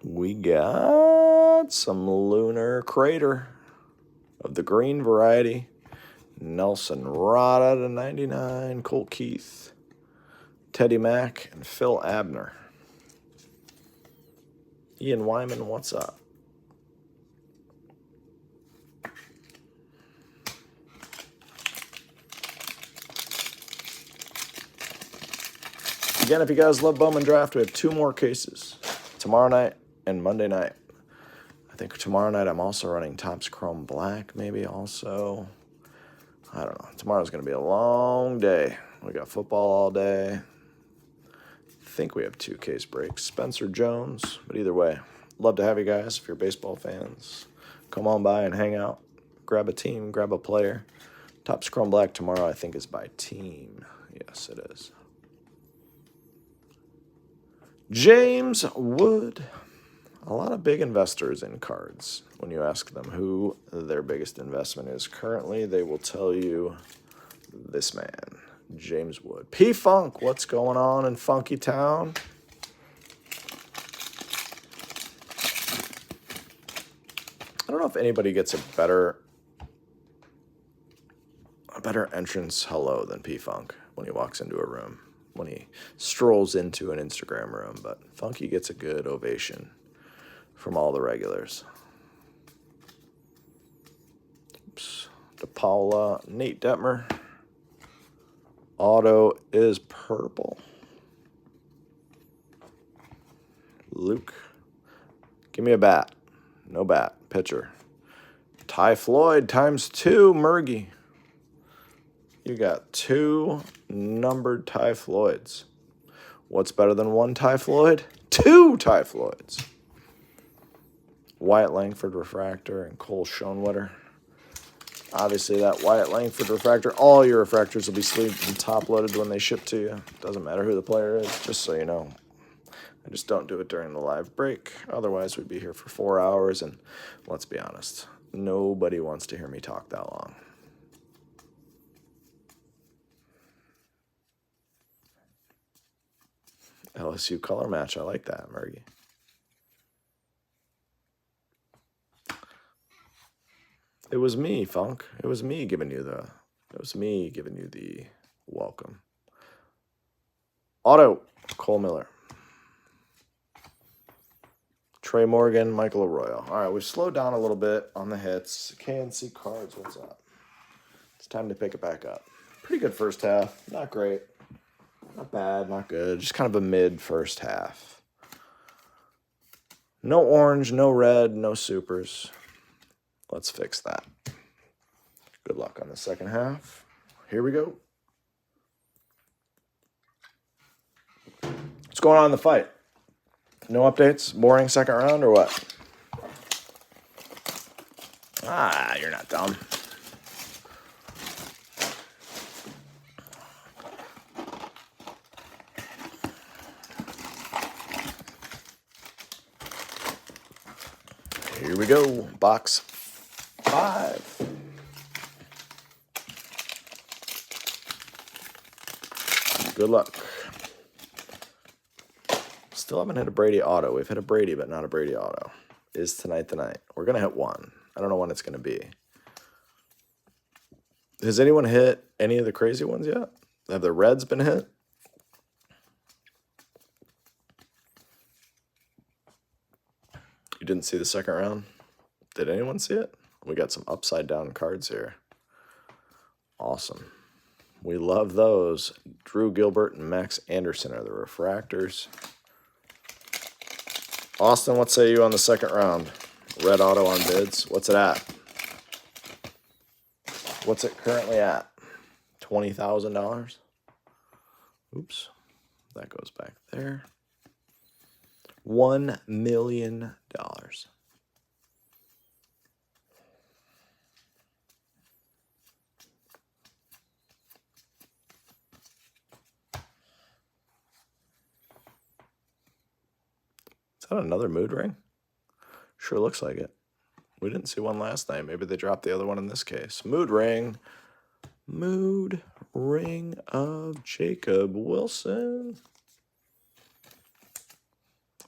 We got some Lunar Crater of the green variety. Nelson Rada to 99. Colt Keith. Teddy Mack and Phil Abner. Ian Wyman, what's up? Again, if you guys love Bowman Draft, we have 2 more cases. Tomorrow night and Monday night. I think tomorrow night I'm also running Topps Chrome Black, maybe also. I don't know. Tomorrow's going to be a long day. We got football all day. I think we have 2 case breaks. Spencer Jones. But either way, love to have you guys if you're baseball fans. Come on by and hang out. Grab a team, grab a player. Topps Chrome Black tomorrow, I think, is by team. Yes, it is. James Wood. A lot of big investors in cards. When you ask them who their biggest investment is currently, they will tell you this man, James Wood. P-Funk, what's going on in Funky Town? I don't know if anybody gets a better entrance hello than P-Funk when he walks into a room, when he strolls into an Instagram room, but Funky gets a good ovation from all the regulars. Oops. DePaula, Nate Detmer. Auto is purple. Luke. Give me a bat. No bat. Pitcher. Ty Floyd ×2. Murgy. You got 2 numbered Ty Floyds. What's better than 1 Ty Floyd? 2 Ty Floyds. Wyatt Langford refractor and Cole Schoenwetter. Obviously, that Wyatt Langford refractor, all your refractors will be sleeved and top-loaded when they ship to you. Doesn't matter who the player is, just so you know. I just don't do it during the live break. Otherwise, we'd be here for 4 hours, and let's be honest, nobody wants to hear me talk that long. LSU color match, I like that, Murgy. It was me, Funk. It was me giving you the welcome. Auto, Cole Miller. Trey Morgan, Michael Arroyo. All right, we've slowed down a little bit on the hits. KNC cards, what's up? It's time to pick it back up. Pretty good first half. Not great. Not bad, not good. Just kind of a mid first half. No orange, no red, no supers. Let's fix that. Good luck on the second half. Here we go. What's going on in the fight? No updates? Boring second round or what? Ah, you're not dumb. Here we go. Box 5. Good luck. Still haven't hit a Brady auto. We've hit a Brady, but not a Brady auto. Is tonight the night? We're going to hit one. I don't know when it's going to be. Has anyone hit any of the crazy ones yet? Have the Reds been hit? You didn't see the second round? Did anyone see it? We got some upside down cards here. Awesome. We love those. Drew Gilbert and Max Anderson are the refractors. Austin, what say you on the second round? Red auto on bids. What's it at? What's it currently at? $20,000? Oops. That goes back there. $1 million. Is that another mood ring? Sure looks like it. We didn't see one last night. Maybe they dropped the other one in this case. Mood ring. Mood ring of Jacob Wilson.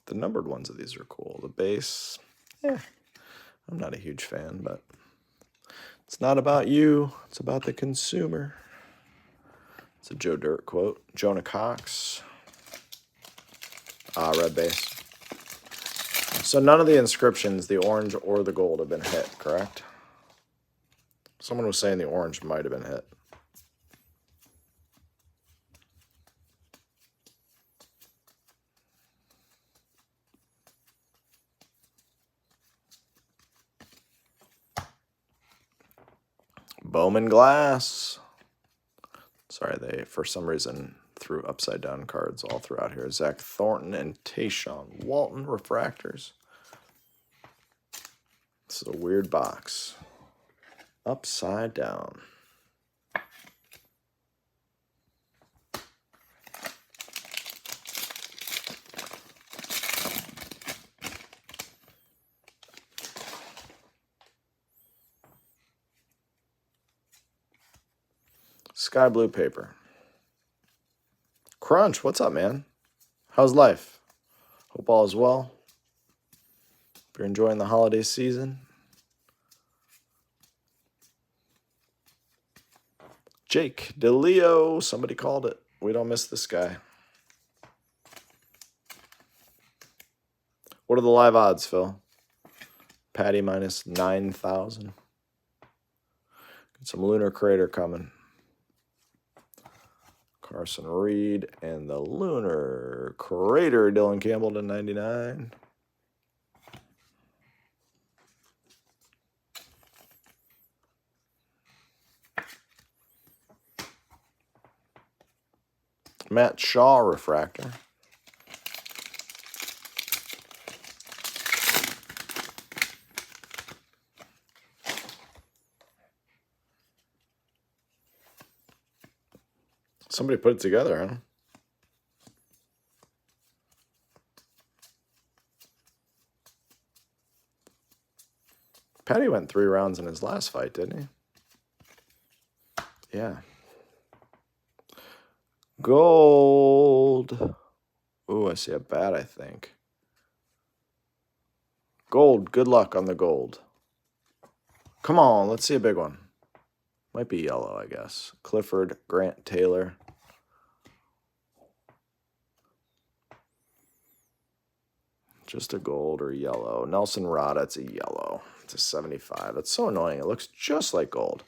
The numbered ones of these are cool. The base, I'm not a huge fan, but it's not about you. It's about the consumer. It's a Joe Dirt quote. Jonah Cox. Red base. So none of the inscriptions, the orange or the gold, have been hit, correct? Someone was saying the orange might have been hit. Bowman glass. Sorry, they, for some reason, threw upside-down cards all throughout here. Zach Thornton and Tayshawn Walton refractors. This is a weird box. Upside down. Sky blue paper. Crunch, what's up, man? How's life? Hope all is well. If you're enjoying the holiday season. Jake DeLeo, somebody called it. We don't miss this guy. What are the live odds, Phil? Patty minus 9,000. Got some Lunar Crater coming. Carson Reed and the Lunar Crater, Dylan Campbell to 99. Matt Shaw refractor. Somebody put it together, huh? Patty went 3 rounds in his last fight, didn't he? Yeah. Gold. Ooh, I see a bat, I think. Gold. Good luck on the gold. Come on, let's see a big one. Might be yellow, I guess. Clifford, Grant Taylor. Just a gold or yellow. Nelson Rod, that's a yellow. It's a 75. That's so annoying. It looks just like gold.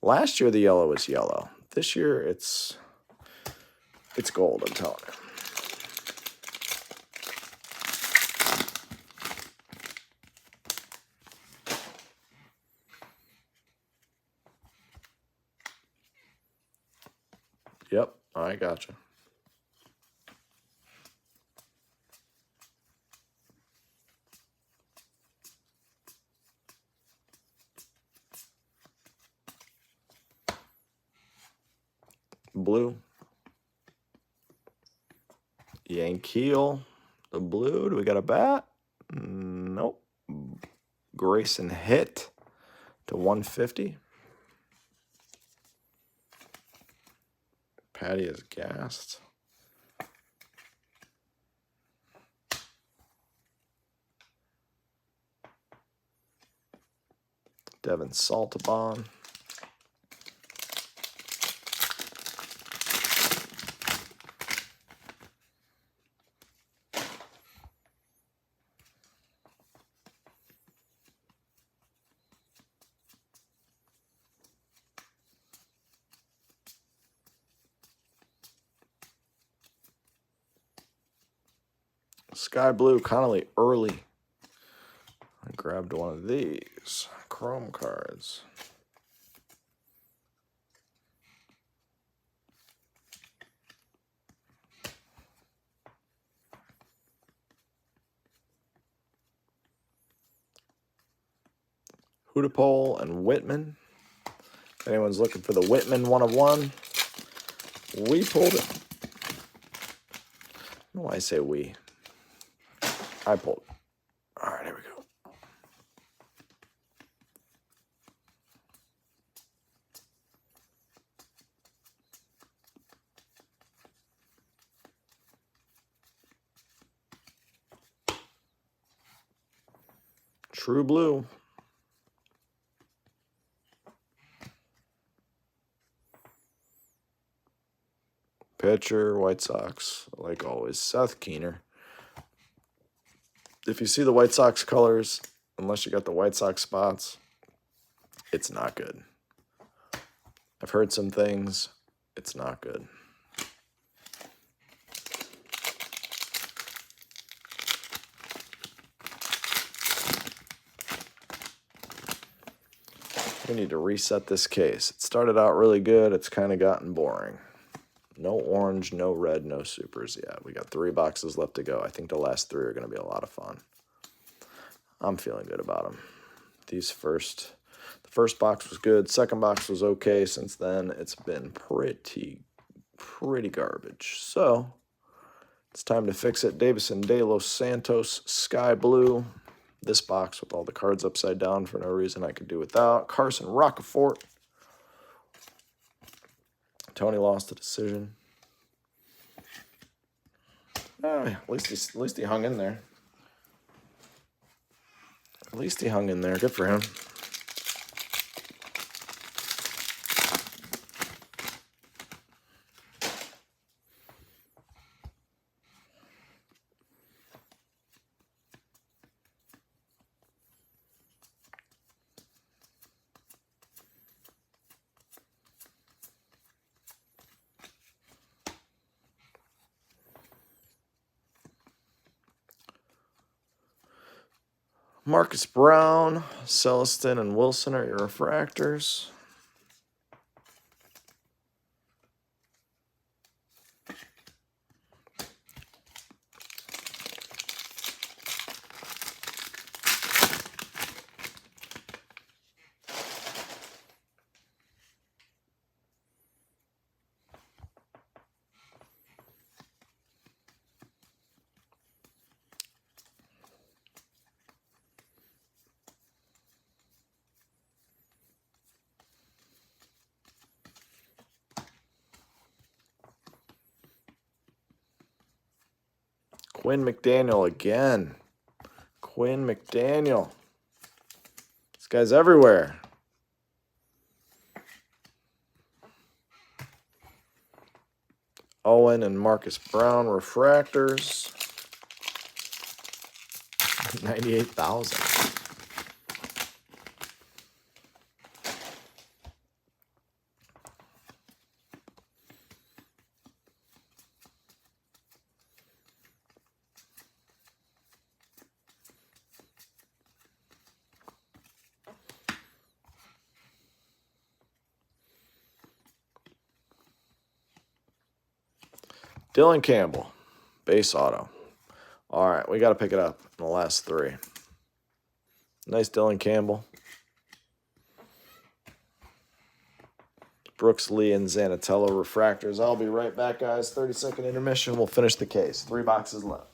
Last year, the yellow was yellow. This year, it's gold, I'm telling you. Yep, I gotcha. Blue. Yankeel. The blue. Do we got a bat? Nope. Grayson hit to 150. Patty is gassed. Devin Saltabon. Sky blue, Connolly early. I grabbed one of these chrome cards. Hudipole and Whitman. If anyone's looking for the Whitman 1/1, we pulled it. I don't know why I say we. I pulled it. All right, here we go. True blue. Pitcher, White Sox, like always, Seth Keener. If you see the White Sox colors, unless you got the White Sox spots, it's not good. I've heard some things. It's not good. We need to reset this case. It started out really good. It's kind of gotten boring. No orange, no red, no supers yet. We got 3 boxes left to go. I think the last 3 are going to be a lot of fun. I'm feeling good about them. The first box was good. Second box was okay. Since then, it's been pretty garbage. So it's time to fix it. Davison De Los Santos, Sky Blue. This box with all the cards upside down for no reason I could do without. Carson Rockefort. Tony lost a decision. At least he hung in there. At least he hung in there. Good for him. Marcus Brown, Celestin, and Wilson are your refractors. Quinn McDaniel again. Quinn McDaniel. This guy's everywhere. Owen and Marcus Brown refractors. 98,000. Dylan Campbell, base auto. All right, we got to pick it up in the last 3. Nice Dylan Campbell. Brooks, Lee, and Zanatello refractors. I'll be right back, guys. 30-second intermission. We'll finish the case. 3 boxes left.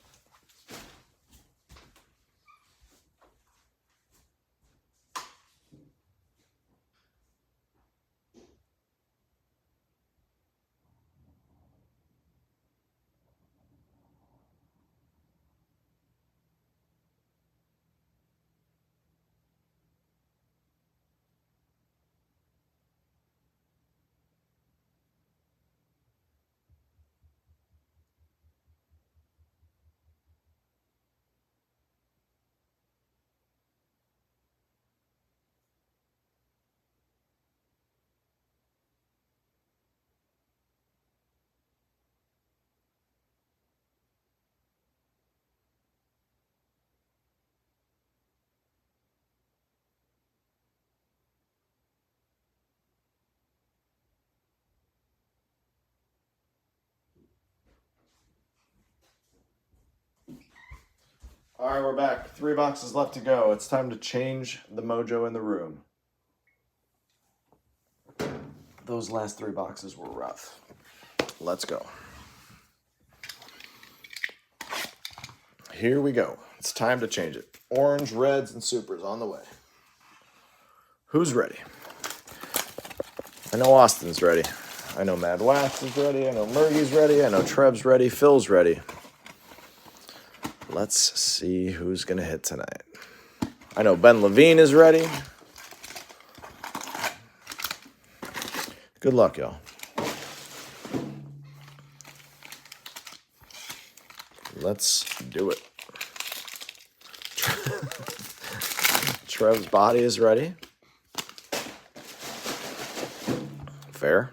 All right, we're back. 3 boxes left to go. It's time to change the mojo in the room. Those last 3 boxes were rough. Let's go. Here we go. It's time to change it. Orange, reds, and supers on the way. Who's ready? I know Austin's ready. I know Mad Wax is ready. I know Murgy's ready. I know Trev's ready. Phil's ready. Let's see who's going to hit tonight. I know Ben Levine is ready. Good luck, y'all. Let's do it. Trev's body is ready. Fair.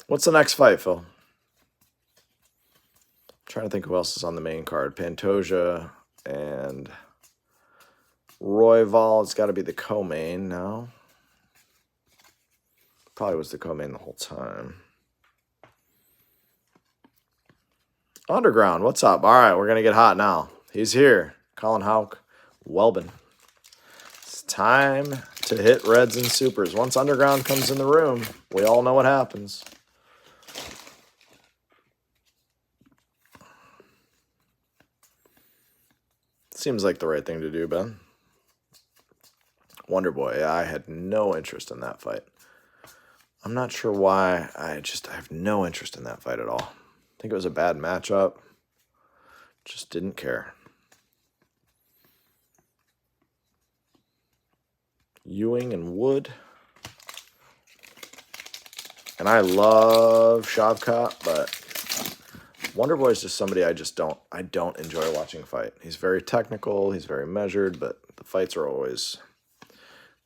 What's the next fight, Phil? Trying to think who else is on the main card. Pantoja and Royval, it's got to be the co-main now. Probably was the co-main the whole time. Underground, what's up? All right, we're going to get hot now. He's here. Colin Houck, Welbin. It's time to hit reds and supers. Once Underground comes in the room, we all know what happens. Seems like the right thing to do, Ben. Wonder Boy, I had no interest in that fight. I'm not sure why. I have no interest in that fight at all. I think it was a bad matchup. Just didn't care. Ewing and Wood. And I love Shavkat, but Wonder Boy is just somebody I don't enjoy watching fight. He's very technical, he's very measured, but the fights are always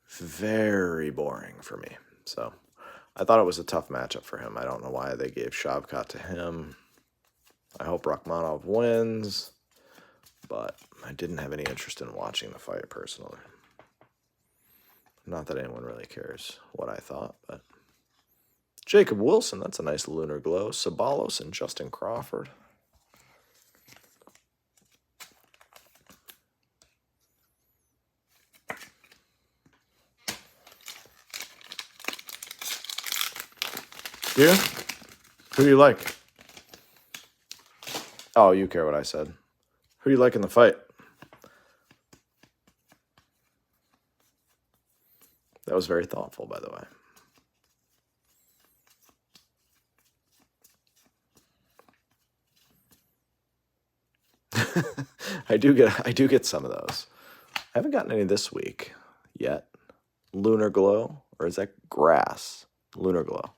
very boring for me. So I thought it was a tough matchup for him. I don't know why they gave Shavkat to him. I hope Rakhmonov wins, but I didn't have any interest in watching the fight personally. Not that anyone really cares what I thought, but Jacob Wilson, that's a nice lunar glow. Sabalos and Justin Crawford. Yeah? Who do you like? Oh, you care what I said. Who do you like in the fight? That was very thoughtful, by the way. I do get some of those. I haven't gotten any this week yet. Lunar Glow, or is that grass? Lunar Glow.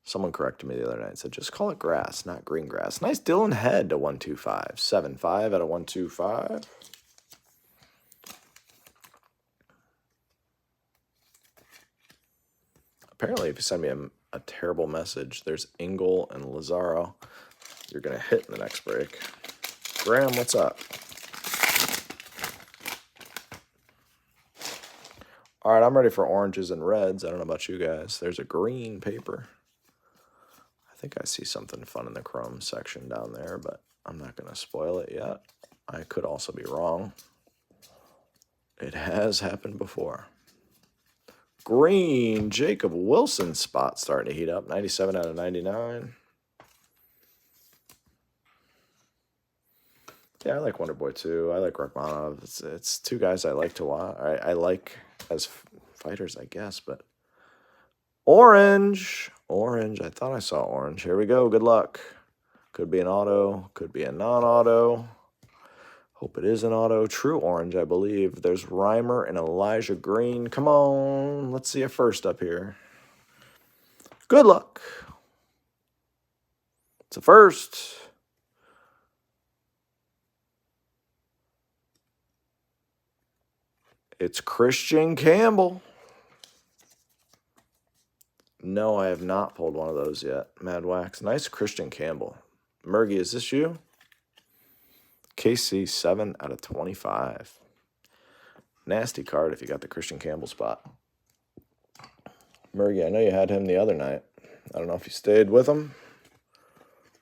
Someone corrected me the other night and said, just call it grass, not green grass. Nice Dylan Head to 125. 7.5 out of 125. Apparently, if you send me a terrible message, there's Engel and Lazaro. You're going to hit in the next break. Graham, what's up? All right, I'm ready for oranges and reds. I don't know about you guys. There's a green paper. I think I see something fun in the chrome section down there, but I'm not going to spoil it yet. I could also be wrong. It has happened before. Green, Jacob Wilson spot starting to heat up. 97 out of 99. Yeah, I like Wonder Boy too. I like Rakhmonov. It's two guys I like to watch. I like as fighters, I guess, but orange. I thought I saw orange. Here we go. Good luck. Could be an auto. Could be a non-auto. Hope it is an auto. True orange, I believe. There's Reimer and Elijah Green. Come on. Let's see a first up here. Good luck. It's a first. It's Christian Campbell. No, I have not pulled one of those yet. Mad Wax. Nice Christian Campbell. Murgy, is this you? KC 7 out of 25. Nasty card if you got the Christian Campbell spot. Murgy, I know you had him the other night. I don't know if you stayed with him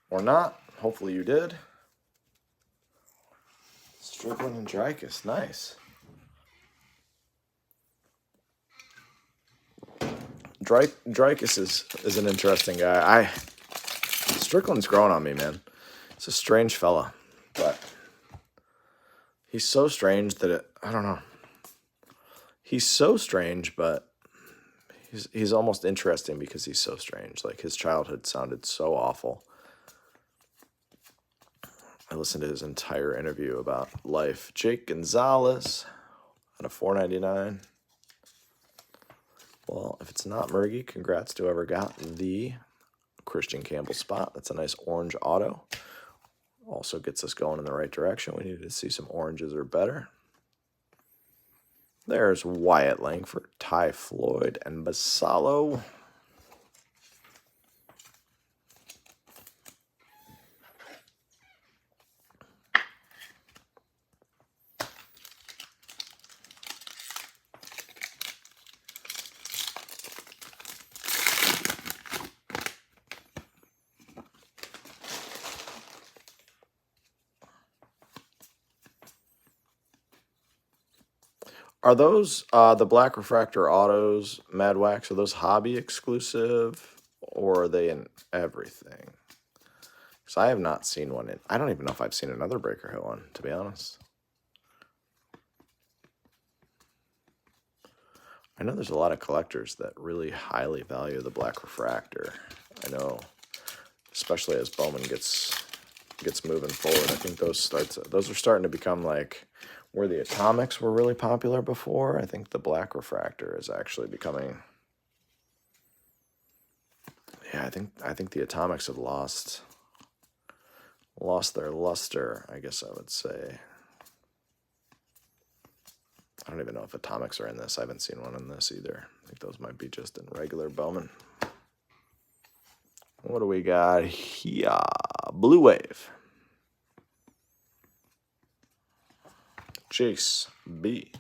or not. Hopefully you did. Strickland and Dreykus. Nice. Dreykus is an interesting guy. Strickland's growing on me, man. It's a strange fella, but he's so strange that I don't know. He's so strange, but he's almost interesting because he's so strange. Like his childhood sounded so awful. I listened to his entire interview about life. Jake Gonzalez out of 499. Well, if it's not Murgy, congrats to whoever got the Christian Campbell spot. That's a nice orange auto. Also gets us going in the right direction. We need to see some oranges or better. There's Wyatt Langford, Ty Floyd, and Basalo. Are those the Black Refractor Autos Mad Wax? Are those hobby exclusive, or are they in everything? Because I have not seen one in. I don't even know if I've seen another Breaker Hill one, to be honest. I know there's a lot of collectors that really highly value the Black Refractor. I know, especially as Bowman gets moving forward. I think those are starting to become like where the Atomics were really popular before. I think the Black Refractor is actually becoming. Yeah, I think the Atomics have lost their luster, I guess I would say. I don't even know if Atomics are in this. I haven't seen one in this either. I think those might be just in regular Bowman. What do we got here? Blue Wave. Chase B.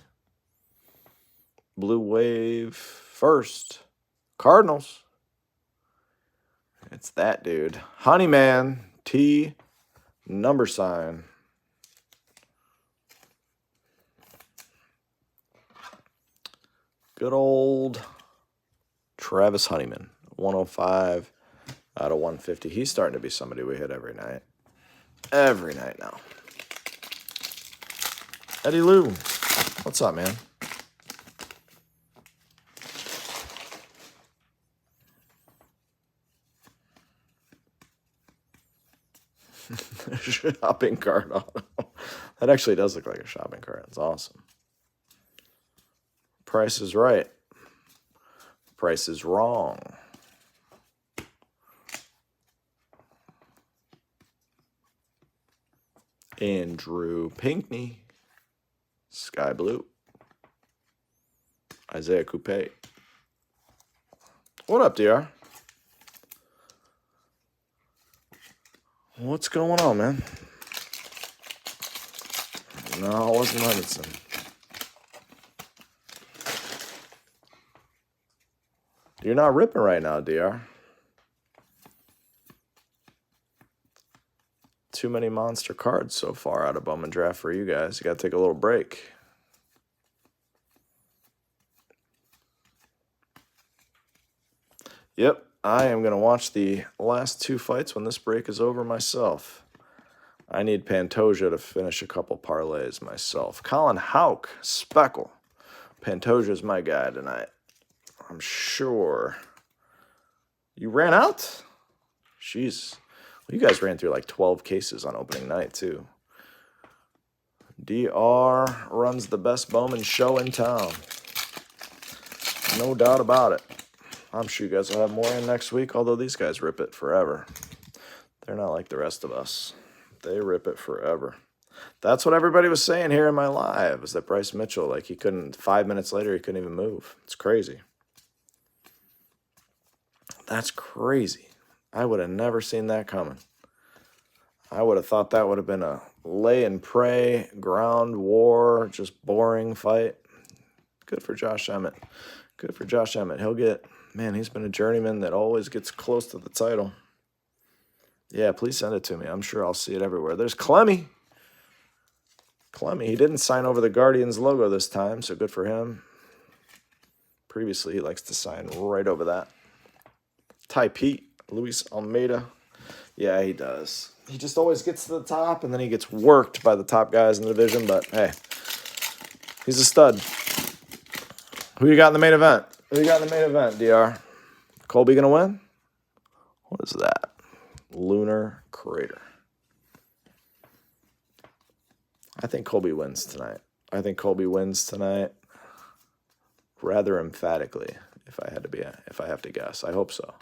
Blue Wave first. Cardinals. It's that dude. Honeyman T. Number sign. Good old Travis Honeyman. 105 out of 150. He's starting to be somebody we hit every night. Every night now. Eddie Lou. What's up, man? Shopping cart auto. That actually does look like a shopping cart. It's awesome. Price is right. Price is wrong. Andrew Pinkney. Sky Blue. Isaiah Coupe. What up, DR? What's going on, man? No, it wasn't Hudson. You're not ripping right now, DR. Too many monster cards so far out of Bowman Draft for you guys. You got to take a little break. Yep, I am going to watch the last two fights when this break is over myself. I need Pantoja to finish a couple parlays myself. Colin Houck, Speckle. Pantoja's my guy tonight. I'm sure. You ran out? Jeez. Well, you guys ran through like 12 cases on opening night, too. DR runs the best Bowman show in town. No doubt about it. I'm sure you guys will have more in next week, although these guys rip it forever. They're not like the rest of us. They rip it forever. That's what everybody was saying here in my live, is that Bryce Mitchell, like he couldn't, 5 minutes later, he couldn't even move. It's crazy. That's crazy. I would have never seen that coming. I would have thought that would have been a lay and pray, ground war, just boring fight. Good for Josh Emmett. Good for Josh Emmett. He'll get, man, he's been a journeyman that always gets close to the title. Yeah, please send it to me. I'm sure I'll see it everywhere. There's Clemmy. Clemmy, he didn't sign over the Guardians logo this time, so good for him. Previously, he likes to sign right over that. Ty Pete, Luis Almeida. Yeah, he does. He just always gets to the top, and then he gets worked by the top guys in the division, but hey, he's a stud. Who you got in the main event? Who you got in the main event, DR? Colby going to win? What is that? Lunar Crater. I think Colby wins tonight. I think Colby wins tonight rather emphatically, if I have to guess. I hope so.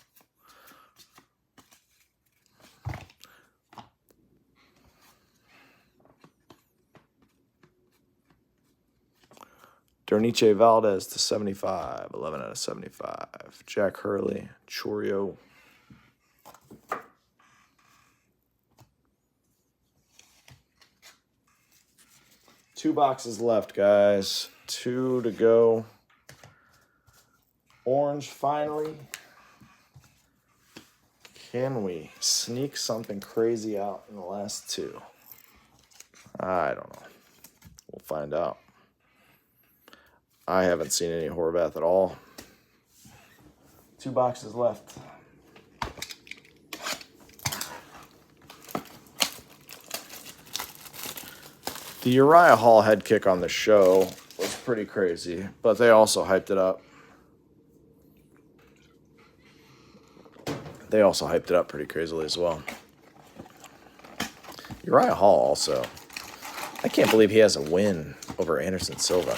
Derniche Valdez to 75, 11 out of 75. Jack Hurley, Chorio. Two boxes left, guys. 2 to go. Orange finally. Can we sneak something crazy out in the last 2? I don't know. We'll find out. I haven't seen any Horvath at all. 2 boxes left. The Uriah Hall head kick on the show was pretty crazy, but they also hyped it up. They also hyped it up pretty crazily as well. Uriah Hall also. I can't believe he has a win over Anderson Silva,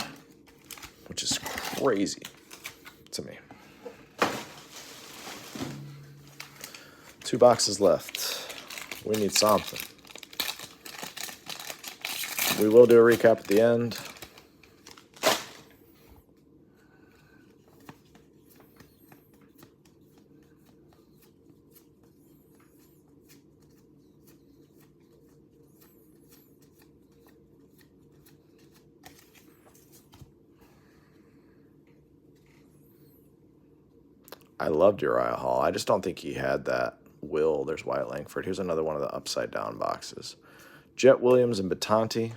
which is crazy to me. 2 boxes left. We need something. We will do a recap at the end. I loved Uriah Hall. I just don't think he had that will. There's Wyatt Langford. Here's another one of the upside down boxes. Jet Williams and Batanti.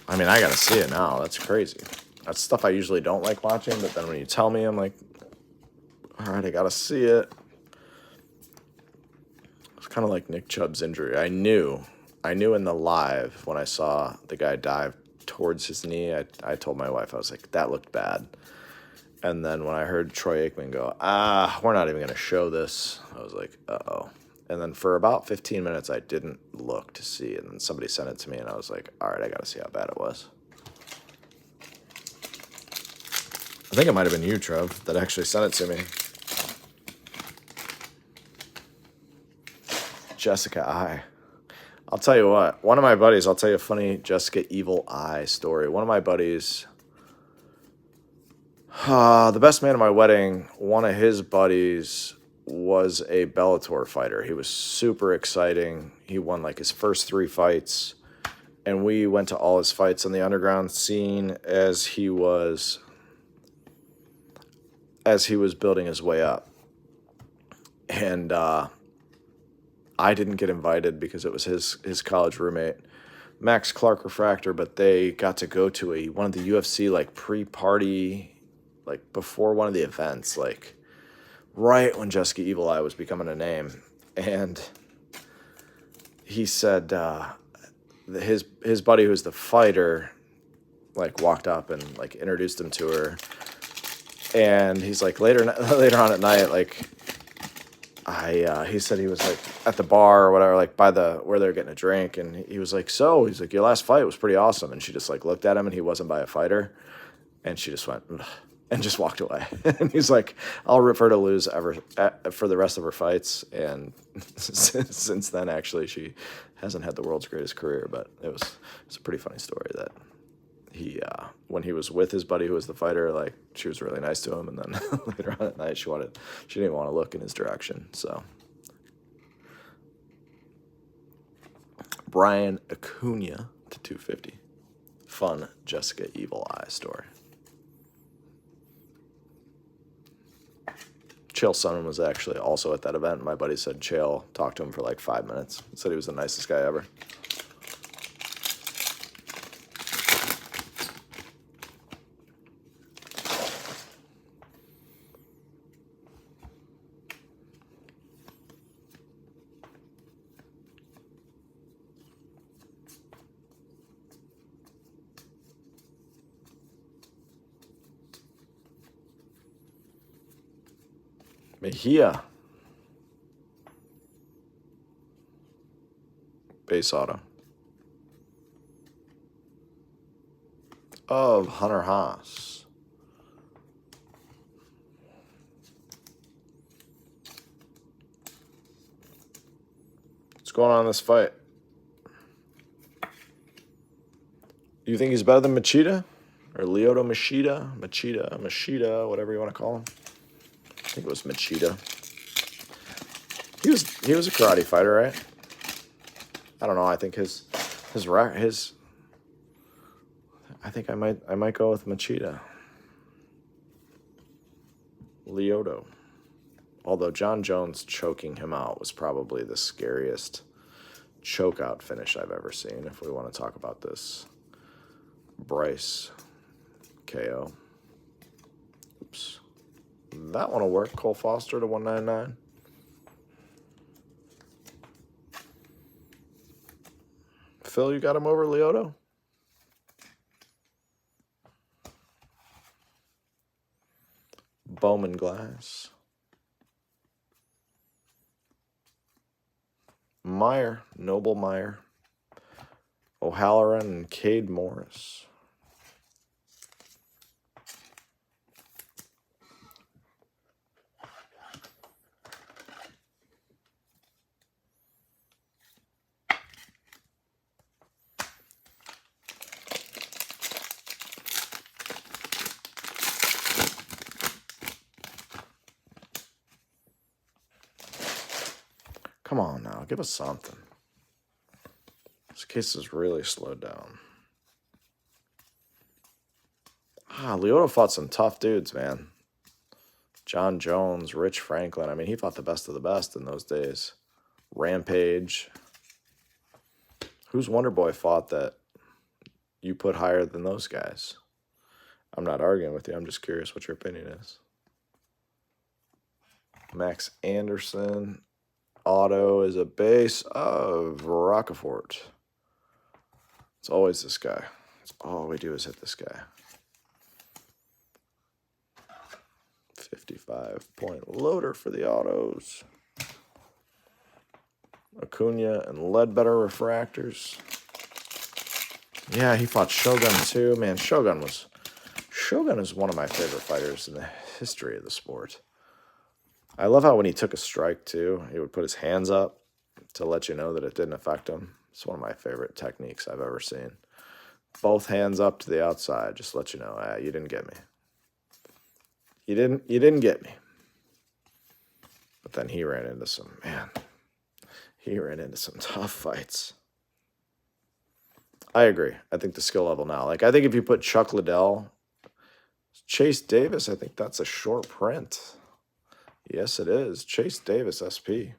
I mean, I gotta see it now. That's crazy. That's stuff I usually don't like watching, but then when you tell me, I'm like, all right, I gotta see it. It's kind of like Nick Chubb's injury. I knew in the live when I saw the guy dive towards his knee, I told my wife, I was like, that looked bad. And then when I heard Troy Aikman go, we're not even going to show this, I was like, uh-oh. And then for about 15 minutes, I didn't look to see. And then somebody sent it to me, and I was like, all right, I got to see how bad it was. I think it might have been you, Trev, that actually sent it to me. Jessica I. I'll tell you what. One of my buddies, I'll tell you a funny Jessica Evil Eye story. One of my buddies, the best man at my wedding, one of his buddies was a Bellator fighter. He was super exciting. He won like his first 3 fights. And we went to all his fights on the underground scene as he was building his way up. And I didn't get invited because it was his college roommate, Max Clark Refractor, but they got to go to one of the UFC like pre-party, like before one of the events, like right when Jessica Evil Eye was becoming a name. And he said his buddy who was the fighter like walked up and like introduced him to her. And he's like later on at night, like he said he was like at the bar or whatever, like by where they're getting a drink, and he was like, he's like, your last fight was pretty awesome. And she just like looked at him, and he wasn't by a fighter, and she just went ugh, and just walked away. And he's like, I'll rip her to lose for the rest of her fights. And since then, actually, she hasn't had the world's greatest career, but it's a pretty funny story that he when he was with his buddy who was the fighter, like she was really nice to him, and then later on at night she didn't want to look in his direction. So Brian Acuna to 250. Fun Jessica Evil Eye story. Chael Sonnen was actually also at that event. My buddy said Chael talked to him for like 5 minutes. Said he was the nicest guy ever. Mejia. Base auto. Of Hunter Haas. What's going on in this fight? You think he's better than Machida? Or Lyoto Machida, whatever you want to call him. I think it was Machida. He was a karate fighter, right? I don't know. I think his I think I might go with Machida. Lyoto. Although John Jones choking him out was probably the scariest chokeout finish I've ever seen, if we want to talk about this. Bryce, KO. Oops. That one will work. Cole Foster to 199. Phil, you got him over Leoto? Bowman glass. Meyer, Noble Meyer. O'Halloran and Cade Morris. Come on now, give us something. This case is really slowed down. Leoto fought some tough dudes, man. John Jones, Rich Franklin. I mean, he fought the best of the best in those days. Rampage. Who's Wonder Boy fought that you put higher than those guys? I'm not arguing with you. I'm just curious what your opinion is. Max Anderson. Auto is a base of Rockefort. It's always this guy. It's all we do is hit this guy. 55-point loader for the autos. Acuna and Ledbetter refractors. Yeah, he fought Shogun too. Man, Shogun is one of my favorite fighters in the history of the sport. I love how when he took a strike too, he would put his hands up to let you know that it didn't affect him. It's one of my favorite techniques I've ever seen. Both hands up to the outside, just let you know, you didn't get me. You didn't get me. But then he ran into some tough fights. I agree. I think the skill level now, I think if you put Chuck Liddell, Chase Davis, I think that's a short print. Yes, it is. Chase Davis, SP.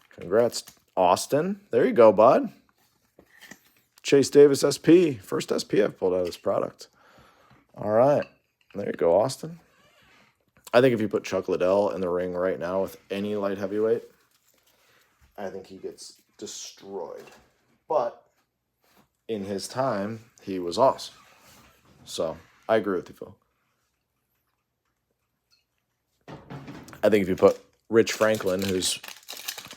Congrats, Austin. There you go, bud. Chase Davis, SP. First SP I've pulled out of this product. All right. There you go, Austin. I think if you put Chuck Liddell in the ring right now with any light heavyweight, I think he gets destroyed. But in his time, he was awesome. So I agree with you, Phil. I think if you put Rich Franklin, who's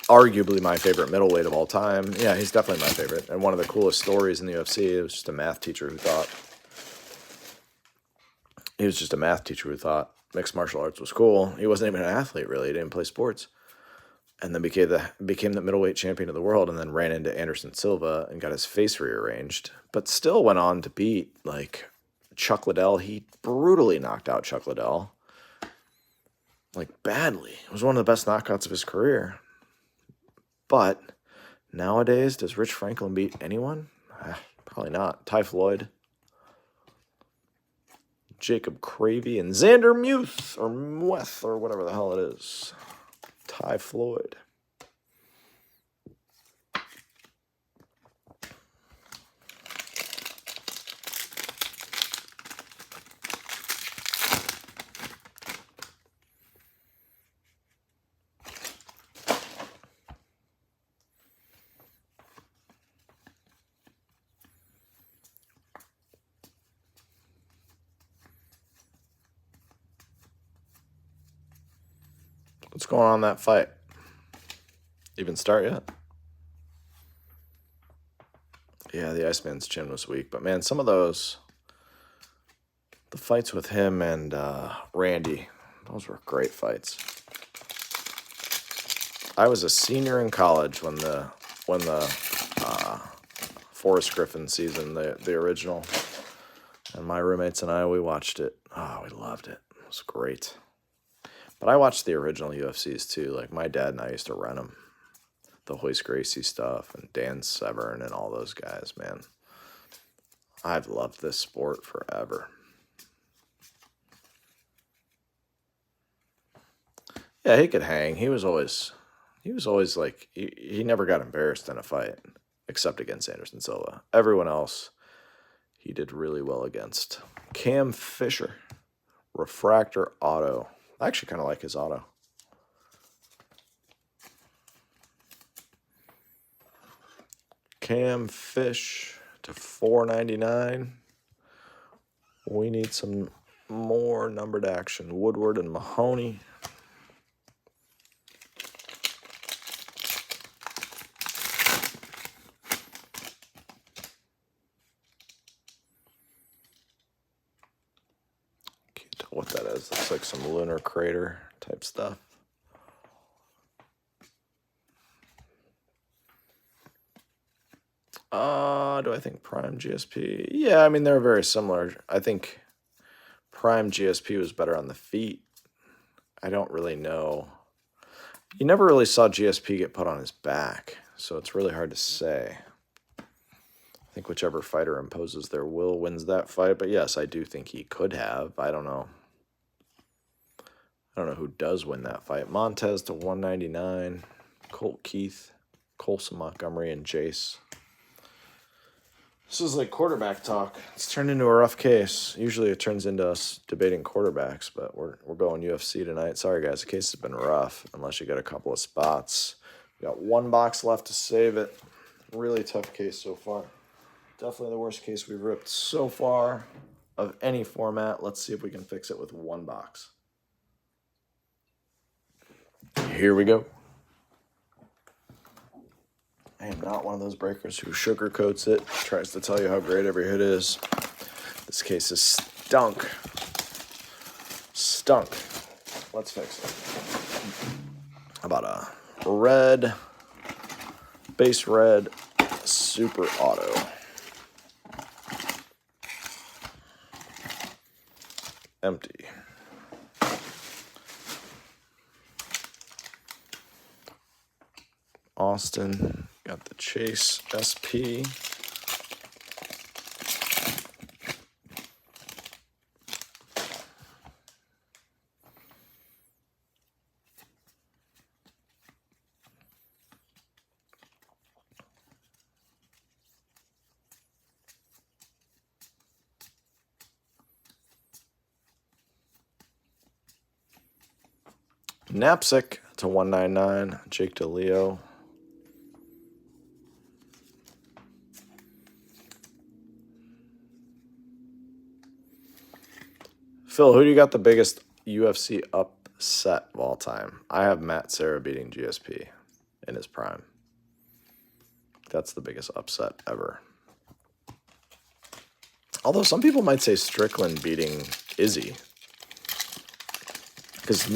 arguably my favorite middleweight of all time, yeah, he's definitely my favorite. And one of the coolest stories in the UFC, it was just a math teacher who thought mixed martial arts was cool. He wasn't even an athlete, really. He didn't play sports. And then became the middleweight champion of the world, and then ran into Anderson Silva and got his face rearranged. But still went on to beat, Chuck Liddell. He brutally knocked out Chuck Liddell. Badly. It was one of the best knockouts of his career. But nowadays, does Rich Franklin beat anyone? Probably not. Ty Floyd, Jacob Cravey, and Xander Muth, or Mueth, or whatever the hell it is. Ty Floyd. What's going on in that fight? Even start yet? Yeah, the Iceman's chin was weak. But, man, some of the fights with him and Randy, those were great fights. I was a senior in college when the Forrest Griffin season, the original, and my roommates and I, we watched it. Oh, we loved it. It was great. But I watched the original UFCs too. My dad and I used to rent them. The Hoist Gracie stuff and Dan Severn and all those guys, man. I've loved this sport forever. Yeah, he could hang. He was always He was always like, he never got embarrassed in a fight, except against Anderson Silva. Everyone else, he did really well against. Cam Fisher, refractor auto. I actually kind of like his auto. Cam Fish to $4.99. We need some more numbered action. Woodward and Mahoney. Can't tell what that is. Looks like some lunar crater type stuff. Do I think Prime GSP? Yeah, I mean, they're very similar. I think Prime GSP was better on the feet. I don't really know. You never really saw GSP get put on his back, so it's really hard to say. I think whichever fighter imposes their will wins that fight, but yes, I do think he could have. I don't know. I don't know who does win that fight. Montez to $199. Colt Keith, Colson Montgomery, and Jace. This is like quarterback talk. It's turned into a rough case. Usually it turns into us debating quarterbacks, but we're going UFC tonight. Sorry, guys. The case has been rough unless you got a couple of spots. We got one box left to save it. Really tough case so far. Definitely the worst case we've ripped so far of any format. Let's see if we can fix it with one box. Here we go. I am not one of those breakers who sugarcoats it, tries to tell you how great every hit is. This case is stunk. Stunk. Let's fix it. How about a red, base red, super auto. Empty. Austin, got the Chase SP. Knapsack to $199, Jake DeLeo. Phil, who do you got the biggest UFC upset of all time? I have Matt Serra beating GSP in his prime. That's the biggest upset ever. Although some people might say Strickland beating Izzy. Because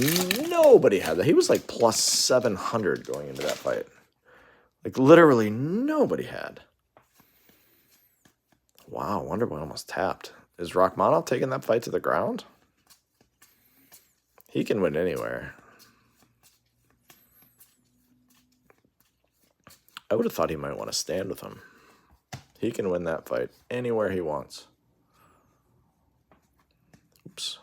nobody had that. He was like plus 700 going into that fight. Like literally nobody had. Wow, Wonderboy almost tapped. Is Rachmanov taking that fight to the ground? He can win anywhere. I would have thought he might want to stand with him. He can win that fight anywhere he wants. Oops.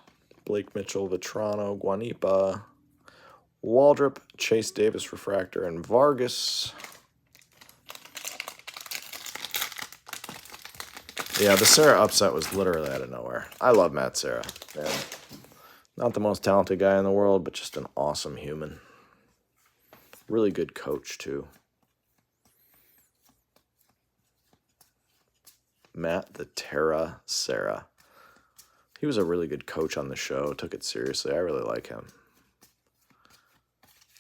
Blake Mitchell, Vetrano, Guanipa, Waldrop, Chase Davis, Refractor, and Vargas. Yeah, the Serra upset was literally out of nowhere. I love Matt Serra. Man. Not the most talented guy in the world, but just an awesome human. Really good coach, too. Matt the Terra Serra. He was a really good coach on the show. Took it seriously. I really like him.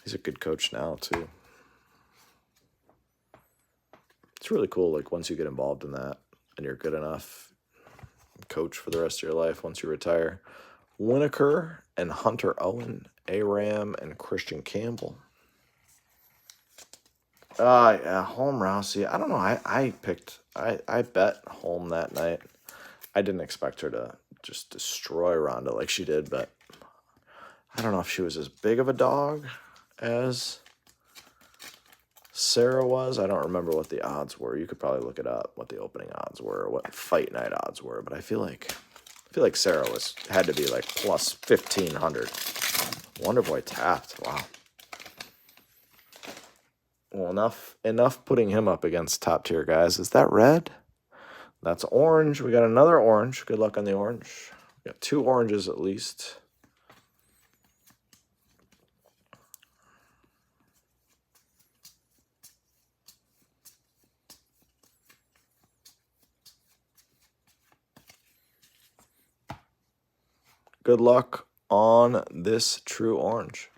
He's a good coach now, too. It's really cool, like, once you get involved in that and you're good enough, coach for the rest of your life once you retire. Winokur and Hunter Owen, Aram and Christian Campbell. Yeah, Holm Rousey. I don't know. I bet Holm that night. I didn't expect her to just destroy Ronda like she did, but I don't know if she was as big of a dog as Serra was. I don't remember what the odds were. You could probably look it up, what the opening odds were, or what fight night odds were, but I feel like Serra had to be like plus 1,500. Wonderboy tapped. Wow. Well, enough putting him up against top tier guys. Is that red? That's orange. We got another orange. Good luck on the orange. We got 2 oranges at least. Good luck on this true orange.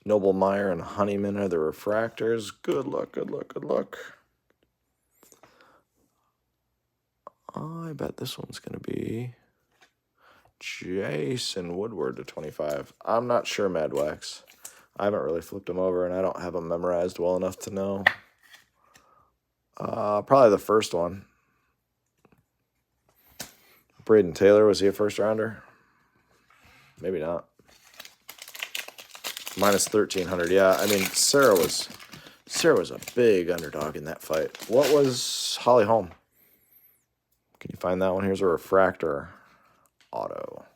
Noble Meyer and Honeyman are the refractors. Good luck, good luck, good luck. I bet this one's going to be Jason Woodward to 25. I'm not sure, Madwax. I haven't really flipped them over, and I don't have them memorized well enough to know. Probably the first one. Braden Taylor, was he a first rounder? Maybe not. Minus 1,300. Yeah, I mean, Sarah was a big underdog in that fight. What was Holly Holm? Can you find that one? Here's a refractor auto.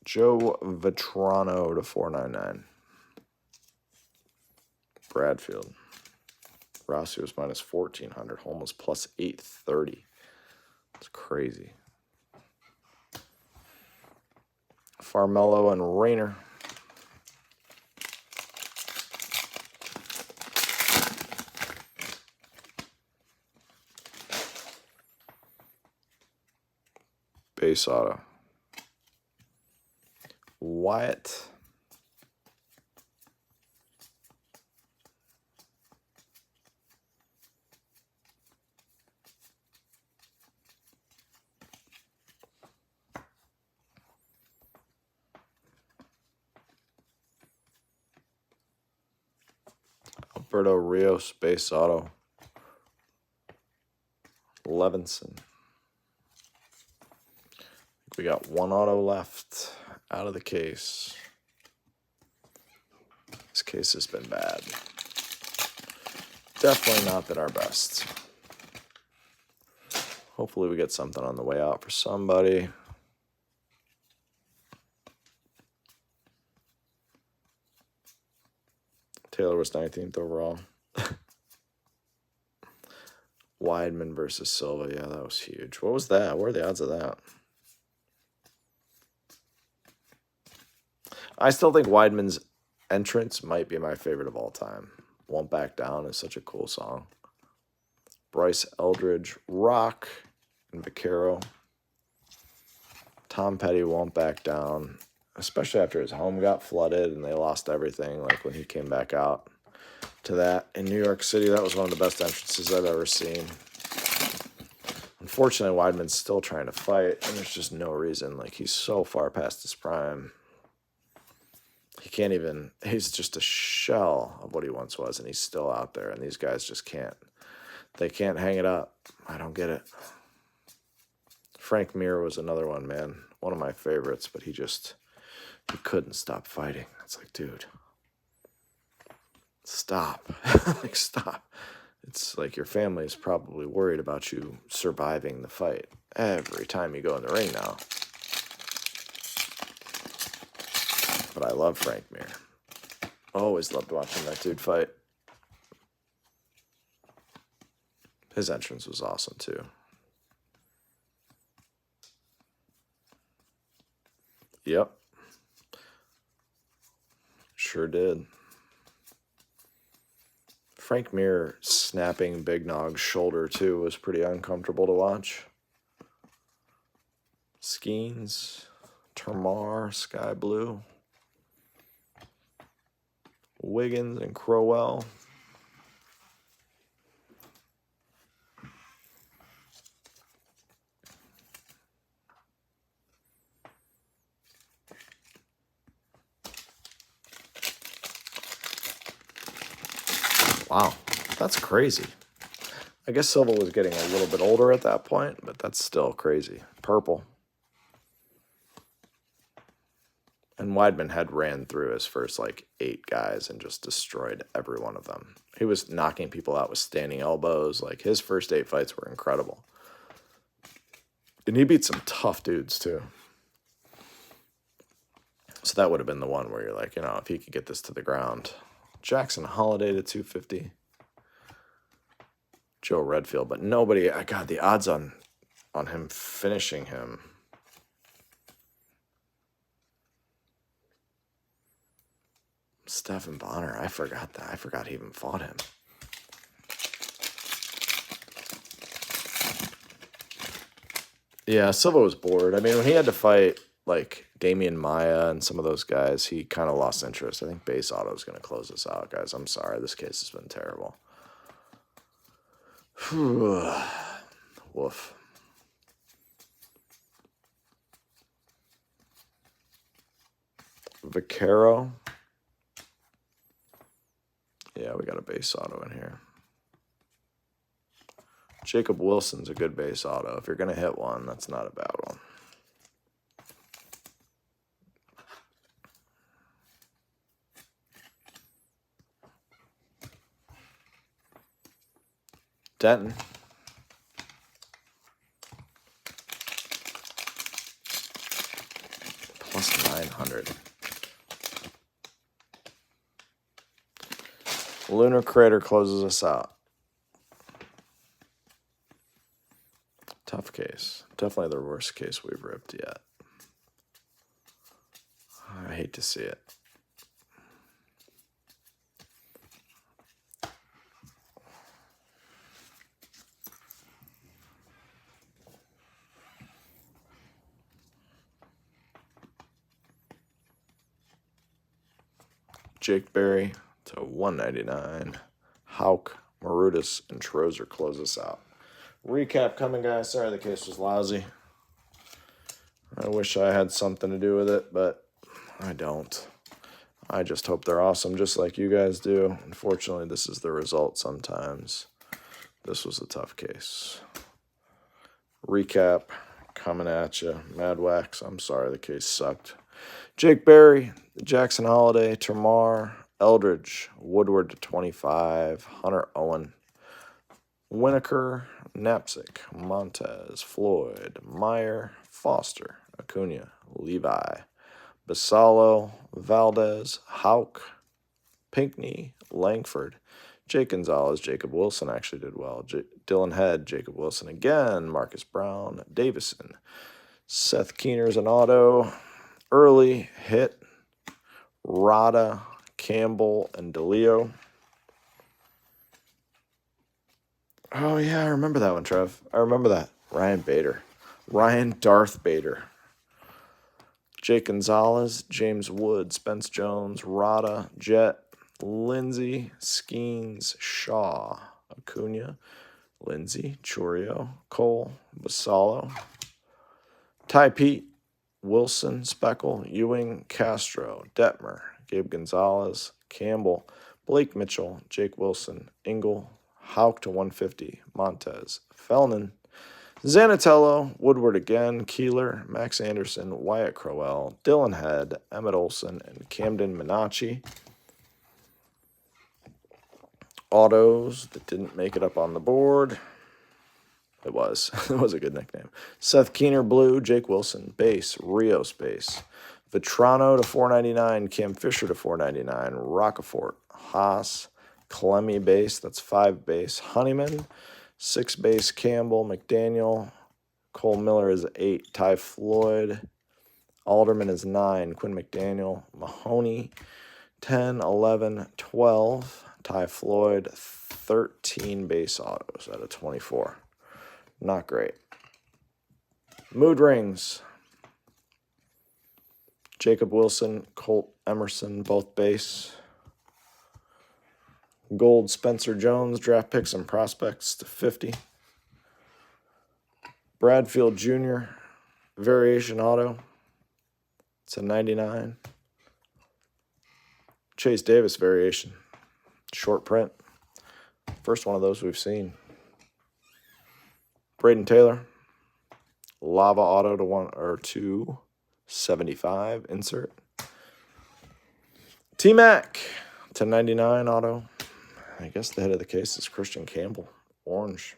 Joe Vetrano to 499. Bradfield. Rossi was minus 1,400. Holm was plus 830. It's crazy. Farmello and Rayner. Base auto. Wyatt. Alberto Rios, base auto. Levinson. We got 1 auto left out of the case. This case has been bad. Definitely not been our best. Hopefully we get something on the way out for somebody. Taylor was 19th overall. Weidman versus Silva. Yeah, that was huge. What was that? What are the odds of that? I still think Weidman's entrance might be my favorite of all time. Won't Back Down is such a cool song. Bryce Eldridge, Rock, and Vaquero. Tom Petty, Won't Back Down, especially after his home got flooded and they lost everything, like when he came back out to that in New York City. That was one of the best entrances I've ever seen. Unfortunately, Weidman's still trying to fight, and there's just no reason. Like, he's so far past his prime. He can't even, he's just a shell of what he once was, and he's still out there, and these guys just can't. They can't hang it up. I don't get it. Frank Mir was another one, man. One of my favorites, but he couldn't stop fighting. It's like, dude, stop. Like, stop. It's like your family is probably worried about you surviving the fight every time you go in the ring now. But I love Frank Mir. Always loved watching that dude fight. His entrance was awesome, too. Yep. Sure did. Frank Mir snapping Big Nog's shoulder, too, was pretty uncomfortable to watch. Skeens, Termar, Sky Blue, Wiggins, and Crowell. Wow. That's crazy. I guess Silva was getting a little bit older at that point, but that's still crazy. Purple. And Weidman had ran through his first, 8 guys and just destroyed every one of them. He was knocking people out with standing elbows. His first 8 fights were incredible. And he beat some tough dudes, too. So that would have been the one where you're like, if he could get this to the ground. Jackson Holiday to 250. Joe Redfield. But nobody, God, the odds on him finishing him. Stephan Bonner, I forgot that. I forgot he even fought him. Yeah, Silva was bored. I mean, when he had to fight Damian Maia and some of those guys, he kind of lost interest. I think Base Auto is going to close this out, guys. I'm sorry. This case has been terrible. Woof. Vaquero. Yeah, we got a base auto in here. Jacob Wilson's a good base auto. If you're going to hit one, that's not a bad one. Denton. Plus 900. Lunar Crater closes us out. Tough case. Definitely the worst case we've ripped yet. I hate to see it. Jake Berry to 199. Hauk, Marutis, and Trozer close us out. Recap coming, guys. Sorry the case was lousy. I wish I had something to do with it, but I don't. I just hope they're awesome, just like you guys do. Unfortunately, this is the result sometimes. This was a tough case. Recap coming at you. Mad Wax, I'm sorry the case sucked. Jake Berry, Jackson Holiday, Termar, Eldridge, Woodward to 25, Hunter Owen, Winokur, Knapsick, Montez, Floyd, Meyer, Foster, Acuna, Levi, Basalo, Valdez, Hauk, Pinckney, Langford, Jake Gonzalez, Jacob Wilson actually did well. Dylan Head, Jacob Wilson again, Marcus Brown, Davison, Seth Keener's an auto, Early, Hit, Rada, Campbell, and DeLeo. Oh, yeah, I remember that one, Trev. I remember that. Ryan Bader. Ryan Darth Bader. Jake Gonzalez, James Wood, Spence Jones, Rada, Jet, Lindsey, Skeens, Shaw, Acuna, Lindsey, Churio, Cole, Basalo, Ty Pete, Wilson, Speckle, Ewing, Castro, Detmer, Gabe Gonzalez, Campbell, Blake Mitchell, Jake Wilson, Engel, Hauk to 150, Montez, Fellman, Zanatello, Woodward again, Keeler, Max Anderson, Wyatt Crowell, Dylan Head, Emmett Olson, and Camden Minacci. Autos that didn't make it up on the board. It was. It was a good nickname. Seth Keener, blue. Jake Wilson, base. Rios, base. Vetrano to 499. Cam Fisher to 499. Rockefort. Haas. Clemmy, base. That's 5 base. Honeyman. 6 base. Campbell. McDaniel. Cole Miller is 8. Ty Floyd. Alderman is 9. Quinn McDaniel. Mahoney. 10, 11, 12. Ty Floyd. 13 base autos out of 24. Not great. Mood rings. Jacob Wilson, Colt Emerson, both base. Gold Spencer Jones, draft picks and prospects to 50. Bradfield Jr., variation auto to 99. Chase Davis variation, short print. First one of those we've seen. Braden Taylor. Lava auto to 275 insert. T-Mac to 99 auto. I guess the head of the case is Christian Campbell. Orange.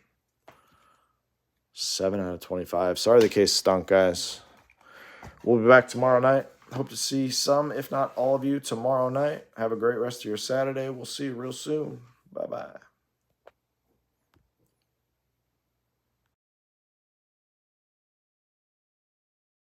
7 out of 25. Sorry the case stunk, guys. We'll be back tomorrow night. Hope to see some, if not all of you, tomorrow night. Have a great rest of your Saturday. We'll see you real soon. Bye-bye.